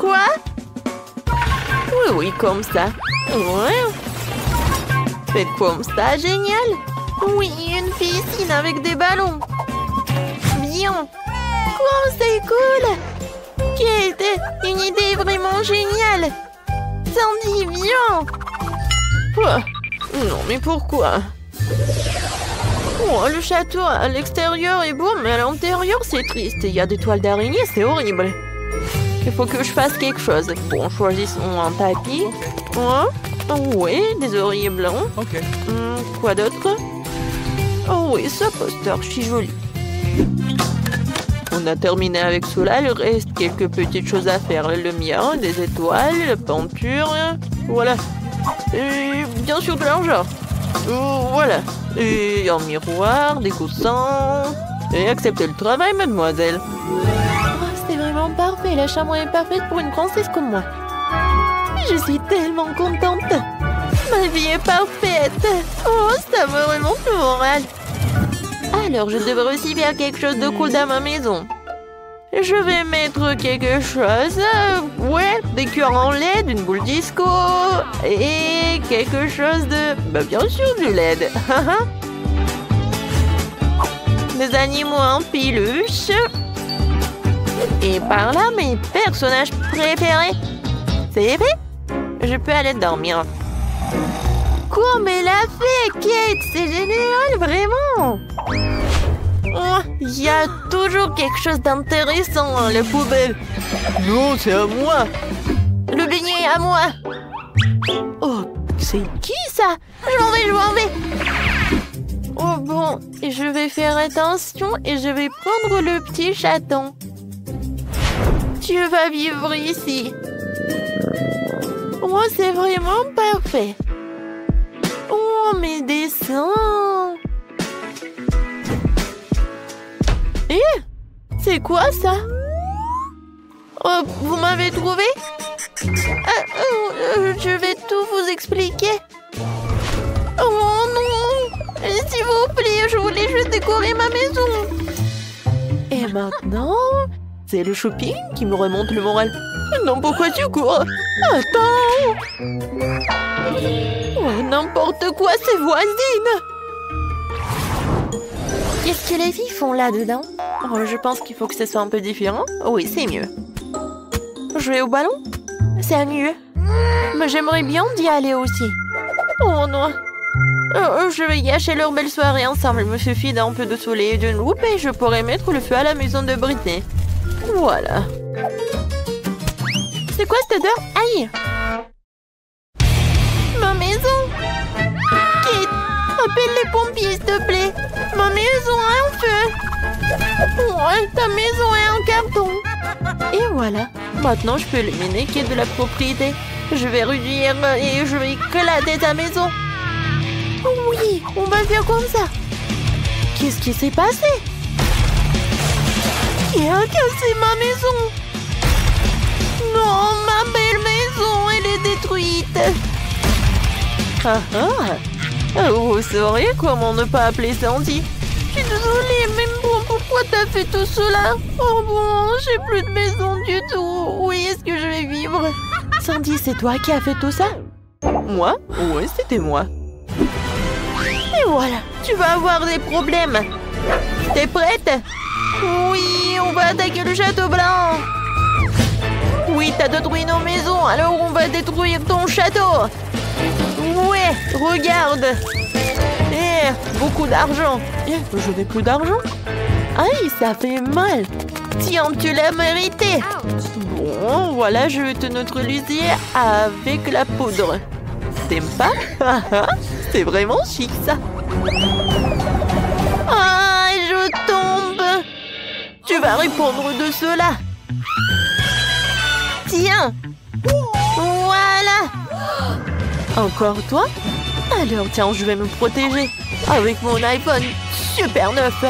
Speaker 1: Quoi? Oui, oui, comme ça. Ouais. Faites comme ça, génial. Oui, une piscine avec des ballons. Bien. Oh, c'est cool. Kate, une idée vraiment géniale. Sandy, viens. Quoi? Non, mais pourquoi? Oh, le château à l'extérieur est beau, mais à l'intérieur, c'est triste. Il y a des toiles d'araignée, c'est horrible. Il faut que je fasse quelque chose. Bon, choisissons un tapis. Oh, oui, des oreillers blancs.
Speaker 3: Ok.
Speaker 1: Quoi d'autre? Oh oui, ce poster, je suis jolie. On a terminé avec cela, il reste quelques petites choses à faire. La lumière, des étoiles, la peinture, voilà. Et bien sûr de l'argent. Voilà. Et un miroir, des coussins. Et acceptez le travail, mademoiselle. Oh, c'est vraiment parfait, la chambre est parfaite pour une princesse comme moi. Je suis tellement contente. Ma vie est parfaite. Oh, ça me remonte le moral. Alors, je devrais aussi faire quelque chose de cool dans ma maison. Je vais mettre quelque chose. Ouais, des cœurs en LED, une boule disco. Et quelque chose de... Bah, bien sûr, du LED. Des animaux en peluche. Et par là, mes personnages préférés. C'est vrai? Je peux aller dormir. Comme elle a fait, Kate! C'est génial, vraiment! Oh, il y a toujours quelque chose d'intéressant dans la poubelle. Non, c'est à moi. Le beignet est à moi. Oh, c'est qui ça? Je m'en vais. Oh bon, je vais faire attention et je vais prendre le petit chaton. Tu vas vivre ici. Oh, c'est vraiment parfait. Oh, mes dessins. Eh, c'est quoi ça? Oh, vous m'avez trouvé? Je vais tout vous expliquer. Oh non! S'il vous plaît, je voulais juste décorer ma maison. Et maintenant, c'est le shopping qui me remonte le moral. Non, pourquoi tu cours? Attends! Oh, n'importe quoi, ces voisines! Qu'est-ce que les filles font là-dedans? Oh, je pense qu'il faut que ce soit un peu différent. Oui, c'est mieux. Jouer au ballon? C'est mieux. Mais j'aimerais bien d'y aller aussi. Oh non. Je vais gâcher leur belle soirée ensemble. Il me suffit d'un peu de soleil et d'une loupe et je pourrai mettre le feu à la maison de Britney. Voilà. C'est quoi cette odeur? Aïe! Ma maison! Kate, appelle les pompiers, s'il te plaît. Ma maison a un feu. Ouais, ta maison est en carton. Et voilà. Maintenant, je peux éliminer Kate de la propriété. Je vais réduire et je vais éclater ta maison. Oui, on va faire comme ça. Qu'est-ce qui s'est passé? Qui a cassé ma maison? Non, ma belle maison, elle est détruite. Vous sauriez comment ne pas appeler Sandy? Je suis désolée, mais bon, pourquoi t'as fait tout cela? Oh bon, j'ai plus de maison du tout. Où est-ce que je vais vivre? Sandy, c'est toi qui as fait tout ça? Moi? Oui, c'était moi. Et voilà, tu vas avoir des problèmes. T'es prête? Oui, on va attaquer le château blanc. Oui, t'as détruit nos maisons, alors on va détruire ton château. Ouais, regarde. Beaucoup d'argent. Je n'ai plus d'argent. Aïe, ça fait mal. Tiens, tu l'as mérité. Bon, voilà, je vais te neutraliser avec la poudre. T'aimes pas? C'est vraiment chic, ça. Ah, je tombe. Tu vas répondre de cela. Tiens. Voilà. Encore toi? Alors tiens, je vais me protéger avec mon iPhone super neuf.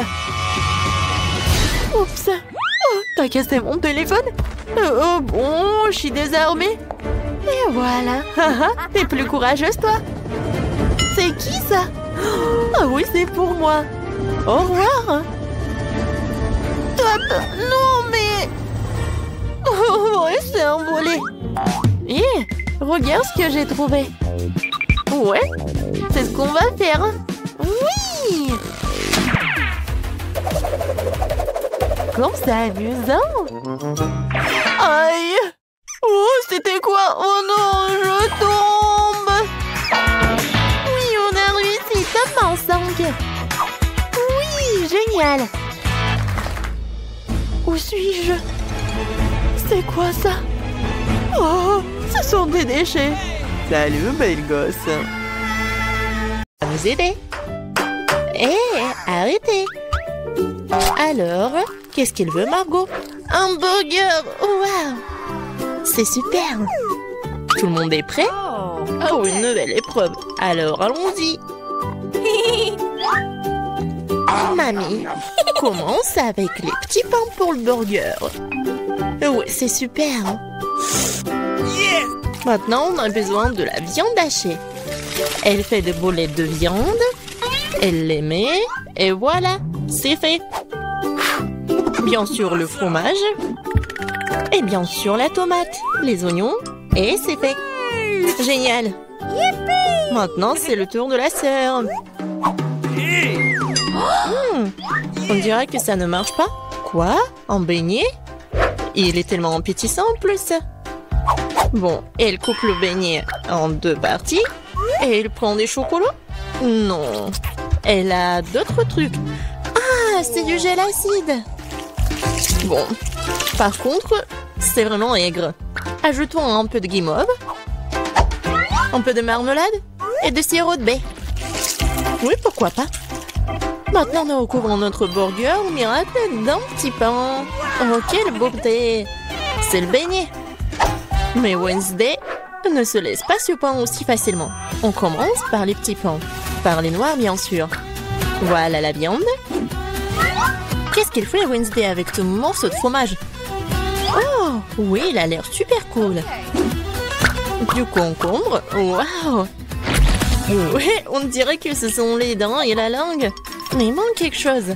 Speaker 1: Oups. Oh, t'as cassé mon téléphone? Oh bon, je suis désarmée. Et voilà. T'es plus courageuse, toi. C'est qui, ça? Ah oui, c'est pour moi. Au revoir. Top. Non, mais... Oh, ouais, c'est envolé. Hé, regarde ce que j'ai trouvé. Ouais, c'est ce qu'on va faire. Oui. Comme c'est amusant. Aïe. Oh, c'était quoi? Oh non, je tombe. Oui, on a réussi. Top en 5. Oui, génial. Où suis-je? C'est quoi ça? Oh, ce sont des déchets. Salut, belle gosse. À nous aider. Hé, arrêtez. Alors, qu'est-ce qu'il veut, Margot? Un burger. Waouh. C'est super. Tout le monde est prêt? Pour une nouvelle épreuve. Alors, allons-y. Mamie, commence avec les petits pains pour le burger. Ouais, c'est super. Maintenant, on a besoin de la viande hachée. Elle fait des boulettes de viande. Elle les met. Et voilà, c'est fait. Bien sûr, le fromage. Et bien sûr, la tomate, les oignons. Et c'est fait. Génial. Maintenant, c'est le tour de la sœur. On dirait que ça ne marche pas. Quoi? Un beignet? Il est tellement appétissant en plus. Bon, elle coupe le beignet en 2 parties. Et elle prend des chocolats? Non. Elle a d'autres trucs. Ah, c'est du gel acide. Bon, par contre, c'est vraiment aigre. Ajoutons un peu de guimauve. Un peu de marmelade. Et de sirop de baie. Oui, pourquoi pas. Maintenant, nous recouvrons notre burger au miracle d'un petit pain. Oh, quelle beauté! C'est le beignet. Mais Wednesday ne se laisse pas surprendre aussi facilement. On commence par les petits pains. Par les noirs, bien sûr. Voilà la viande. Qu'est-ce qu'il fait, Wednesday, avec ce morceau de fromage? Oh, oui, il a l'air super cool. Du concombre. Waouh! Oui, on dirait que ce sont les dents et la langue. Mais il manque quelque chose.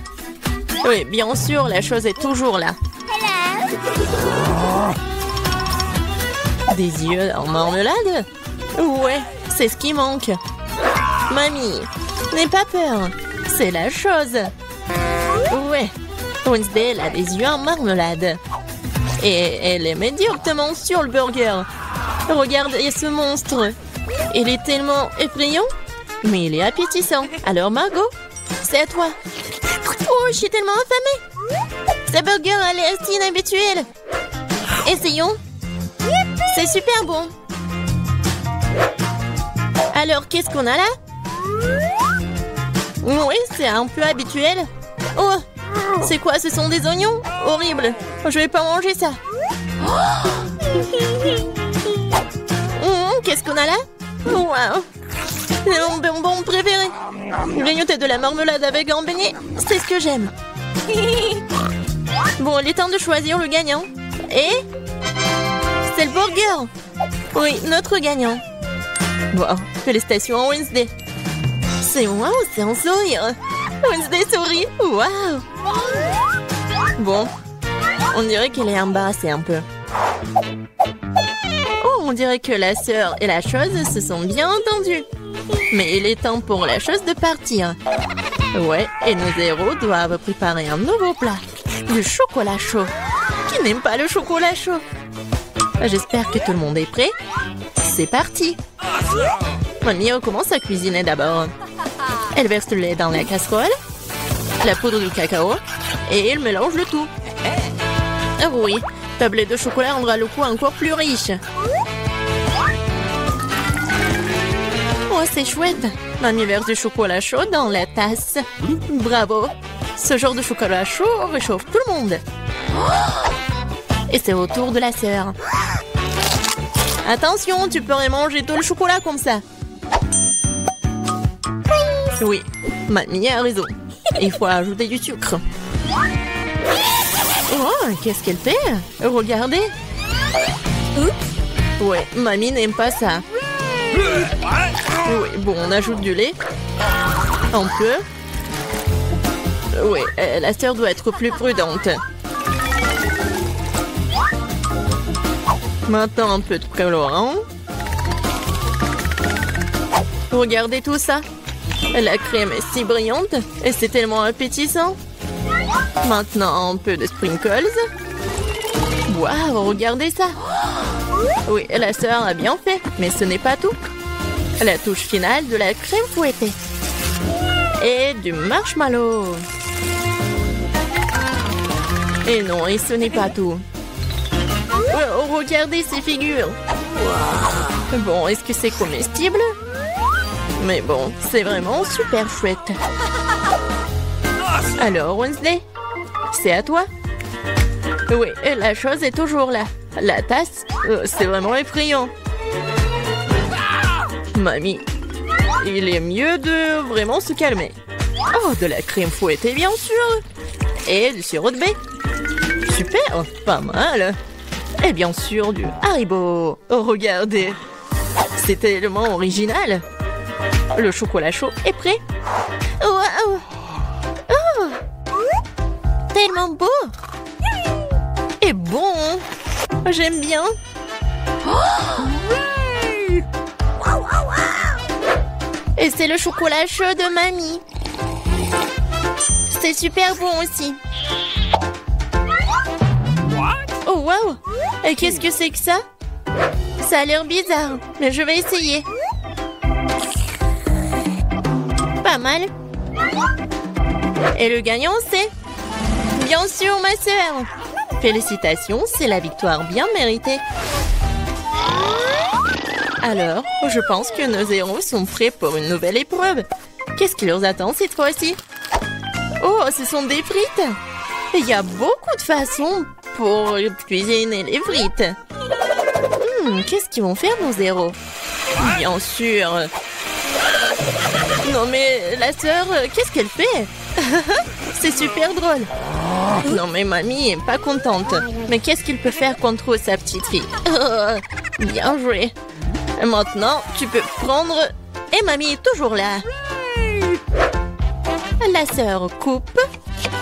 Speaker 1: Oui, bien sûr, la chose est toujours là. Des yeux en marmelade? Ouais, c'est ce qui manque. Mamie, n'aie pas peur. C'est la chose. Ouais, Wednesday, elle a des yeux en marmelade. Et elle les met directement sur le burger. Regardez ce monstre. Il est tellement effrayant, mais il est appétissant. Alors Margot, c'est à toi. Oh, je suis tellement affamée. Ce burger a l'air si inhabituel. Essayons. C'est super bon. Alors, qu'est-ce qu'on a là? Oui, c'est un peu habituel. Oh, c'est quoi? Ce sont des oignons? Horrible. Je vais pas manger ça. Qu'est-ce qu'on a là? Wow. C'est mon bonbon préféré. Grignoter de la marmelade avec un beignet, c'est ce que j'aime. Bon, il est temps de choisir le gagnant. Et c'est le burger. Oui, notre gagnant. Wow, félicitations à Wednesday. C'est wow, c'est un sourire. Wednesday sourit. Wow. Bon, on dirait qu'elle est embarrassée un peu. Oh, on dirait que la sœur et la chose se sont bien entendues. Mais il est temps pour la chose de partir. Ouais, et nos héros doivent préparer un nouveau plat. Du chocolat chaud. Qui n'aime pas le chocolat chaud? J'espère que tout le monde est prêt. C'est parti. Mamie commence à cuisiner d'abord. Elle verse le lait dans la casserole, la poudre de cacao, et elle mélange le tout. Ah oui, tablette de chocolat rendra le goût encore plus riche. Oh, c'est chouette. Mamie verse du chocolat chaud dans la tasse. Bravo. Ce genre de chocolat chaud réchauffe tout le monde. Et c'est au tour de la sœur. Attention, tu pourrais manger tout le chocolat comme ça. Oui, mamie a raison. Il faut ajouter du sucre. Oh, qu'est-ce qu'elle fait? Regardez. Ouais, mamie n'aime pas ça. Oui, bon, on ajoute du lait. Un peu. Oui, la sœur doit être plus prudente. Maintenant, un peu de colorant. Regardez tout ça. La crème est si brillante et c'est tellement appétissant. Maintenant, un peu de sprinkles. Waouh, regardez ça. Oui, la sœur a bien fait, mais ce n'est pas tout. La touche finale de la crème fouettée. Et du marshmallow. Et non, et ce n'est pas tout. Oh, regardez ces figures. Bon, est-ce que c'est comestible? Mais bon, c'est vraiment super chouette. Alors, Wednesday, c'est à toi. Oui, la chose est toujours là. La tasse, c'est vraiment effrayant. Mamie, il est mieux de vraiment se calmer. Oh, de la crème fouettée, bien sûr. Et du sirop de baie. Super, pas mal. Et bien sûr, du Haribo. Oh, regardez. C'est tellement original. Le chocolat chaud est prêt. Waouh! Oh! Tellement beau! Et bon! J'aime bien! Et c'est le chocolat chaud de mamie. C'est super bon aussi. Oh waouh! Et qu'est-ce que c'est que ça? Ça a l'air bizarre, mais je vais essayer. Pas mal. Et le gagnant, c'est... Bien sûr, ma sœur. Félicitations, c'est la victoire bien méritée. Alors, je pense que nos héros sont prêts pour une nouvelle épreuve. Qu'est-ce qui leur attend cette fois-ci? Oh, ce sont des frites. Il y a beaucoup de façons pour cuisiner les frites. Qu'est-ce qu'ils vont faire, nos héros? Bien sûr. Non mais la sœur, qu'est-ce qu'elle fait? C'est super drôle. Non mais mamie est pas contente. Mais qu'est-ce qu'il peut faire contre sa petite fille? Bien joué. Maintenant, tu peux prendre... Et mamie est toujours là. La sœur coupe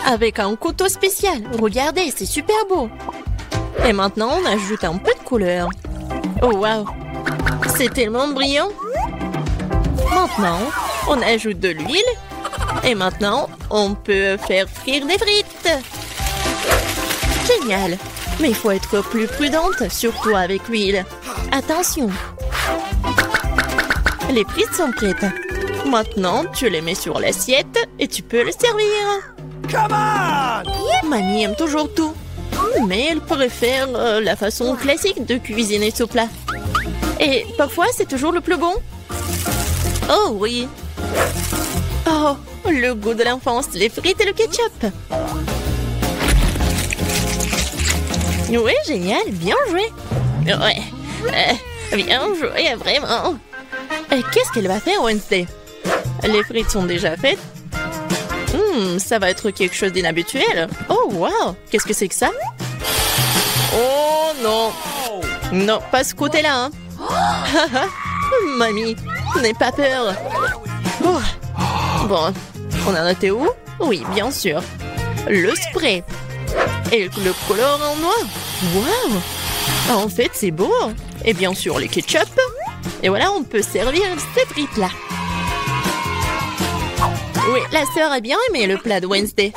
Speaker 1: avec un couteau spécial. Regardez, c'est super beau. Et maintenant, on ajoute un peu de couleur. Oh waouh, c'est tellement brillant. Maintenant, on ajoute de l'huile. Et maintenant, on peut faire frire des frites. Génial. Mais il faut être plus prudente, surtout avec l'huile. Attention. Les frites sont prêtes. Maintenant, tu les mets sur l'assiette et tu peux le servir.
Speaker 3: Come on!
Speaker 1: Mamie aime toujours tout. Mais elle préfère la façon classique de cuisiner ce plat. Et parfois, c'est toujours le plus bon. Oh oui. Oh, le goût de l'enfance, les frites et le ketchup. Oui, génial, bien joué. Ouais, bien joué, vraiment. Qu'est-ce qu'elle va faire, Wednesday? Les frites sont déjà faites. Ça va être quelque chose d'inhabituel. Oh, wow, qu'est-ce que c'est que ça? Oh non. Non, pas ce côté-là, hein. Mamie, n'aie pas peur. Oh. Bon, on a noté où? Oui, bien sûr. Le spray. Et le colorant noir. Waouh! En fait, c'est beau. Et bien sûr, les ketchup. Et voilà, on peut servir ces frites-là. Oui, la sœur a bien aimé le plat de Wednesday.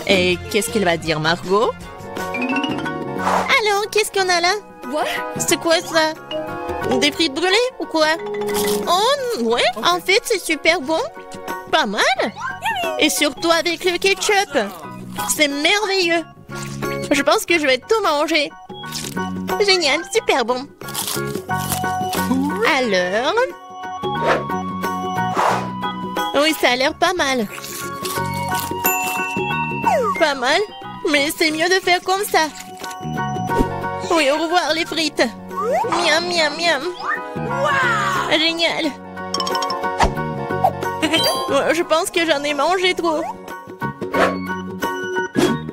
Speaker 1: Et qu'est-ce qu'elle va dire, Margot? Alors, qu'est-ce qu'on a là? C'est quoi ça? Des frites brûlées ou quoi? Oh, ouais, en fait, c'est super bon. Pas mal. Et surtout avec le ketchup. C'est merveilleux. Je pense que je vais tout manger. Génial, super bon. Alors... Oui, ça a l'air pas mal. Pas mal, mais c'est mieux de faire comme ça. Oui, au revoir les frites. Miam, miam, miam. Wow. Génial. Je pense que j'en ai mangé trop.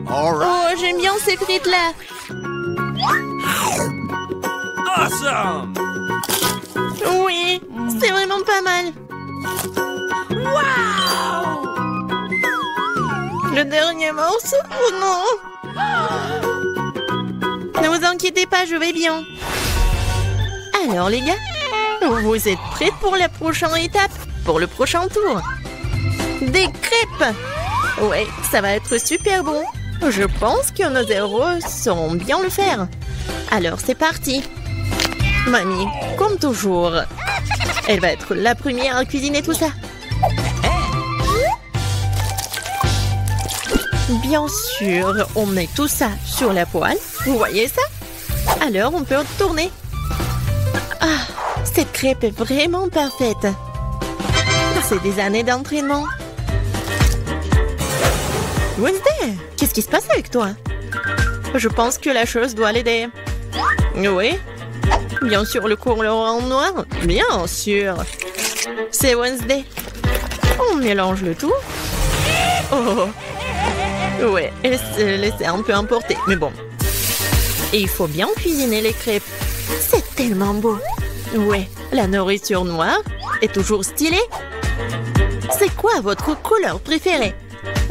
Speaker 3: All right.
Speaker 1: Oh, j'aime bien ces frites-là.
Speaker 3: Awesome.
Speaker 1: Oui, c'est vraiment pas mal.
Speaker 3: Wow.
Speaker 1: Le dernier morceau? Oh non! Ne vous inquiétez pas, je vais bien. Alors les gars, vous êtes prêts pour la prochaine étape? Pour le prochain tour? Des crêpes! Ouais, ça va être super bon. Je pense que nos héros sauront bien le faire. Alors c'est parti. Mamie, comme toujours, elle va être la première à cuisiner tout ça. Bien sûr, on met tout ça sur la poêle. Vous voyez ça? Alors, on peut tourner. Ah, cette crêpe est vraiment parfaite. C'est des années d'entraînement. Wednesday, qu'est-ce qui se passe avec toi? Je pense que la chose doit l'aider. Oui? Bien sûr, le colorant noir? Bien sûr. C'est Wednesday. On mélange le tout. Oh! Ouais, elle s'est laissée un peu emporter, mais bon. Et il faut bien cuisiner les crêpes. C'est tellement beau. Ouais, la nourriture noire est toujours stylée. C'est quoi votre couleur préférée?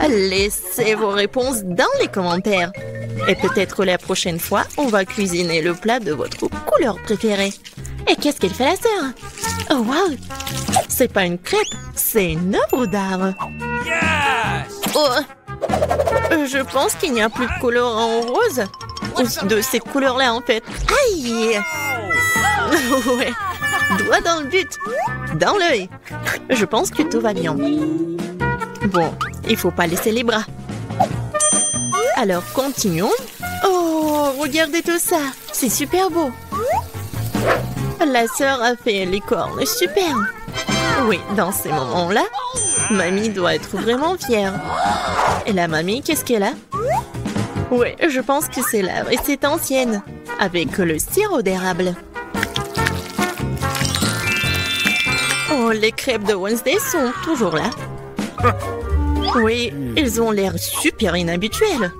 Speaker 1: Laissez vos réponses dans les commentaires. Et peut-être la prochaine fois, on va cuisiner le plat de votre couleur préférée. Et qu'est-ce qu'elle fait la sœur? Oh wow! C'est pas une crêpe, c'est une œuvre d'art.
Speaker 3: Yes.
Speaker 1: Oh! Je pense qu'il n'y a plus de colorant rose. Ou de ces couleurs-là, en fait. Aïe! Ouais. Doigt dans le but. Dans l'œil. Je pense que tout va bien. Bon, il faut pas laisser les bras. Alors, continuons. Oh, regardez tout ça. C'est super beau. La sœur a fait les cornes. Super. Oui, dans ces moments-là, mamie doit être vraiment fière. Et la mamie, qu'est-ce qu'elle a? Oui, je pense que c'est la recette ancienne, avec le sirop d'érable. Oh, les crêpes de Wednesday sont toujours là. Oui, ils ont l'air super inhabituels.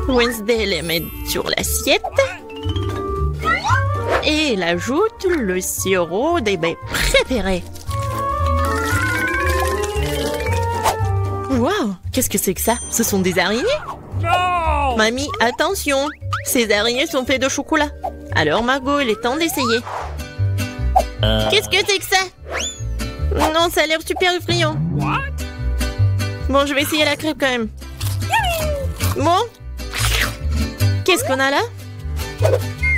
Speaker 1: Wednesday les met sur l'assiette. Et elle ajoute le sirop des baies préférées. Waouh, qu'est-ce que c'est que ça? Ce sont des araignées?
Speaker 3: No.
Speaker 1: Mamie, attention! Ces araignées sont faites de chocolat. Alors Margot, il est temps d'essayer. Qu'est-ce que c'est que ça? Non, ça a l'air super effrayant.
Speaker 3: What?
Speaker 1: Bon, je vais essayer la crêpe quand même. Bon. Qu'est-ce qu'on a là?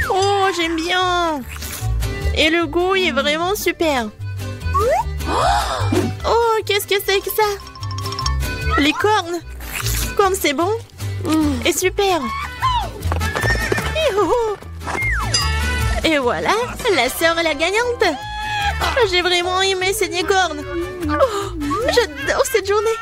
Speaker 1: Oh, j'aime bien. Et le goût est vraiment super. Oh, qu'est-ce que c'est que ça? Les cornes. Comme c'est bon. Et super. Et voilà, la sœur est la gagnante. J'ai vraiment aimé ces cornes. Oh, j'adore cette journée.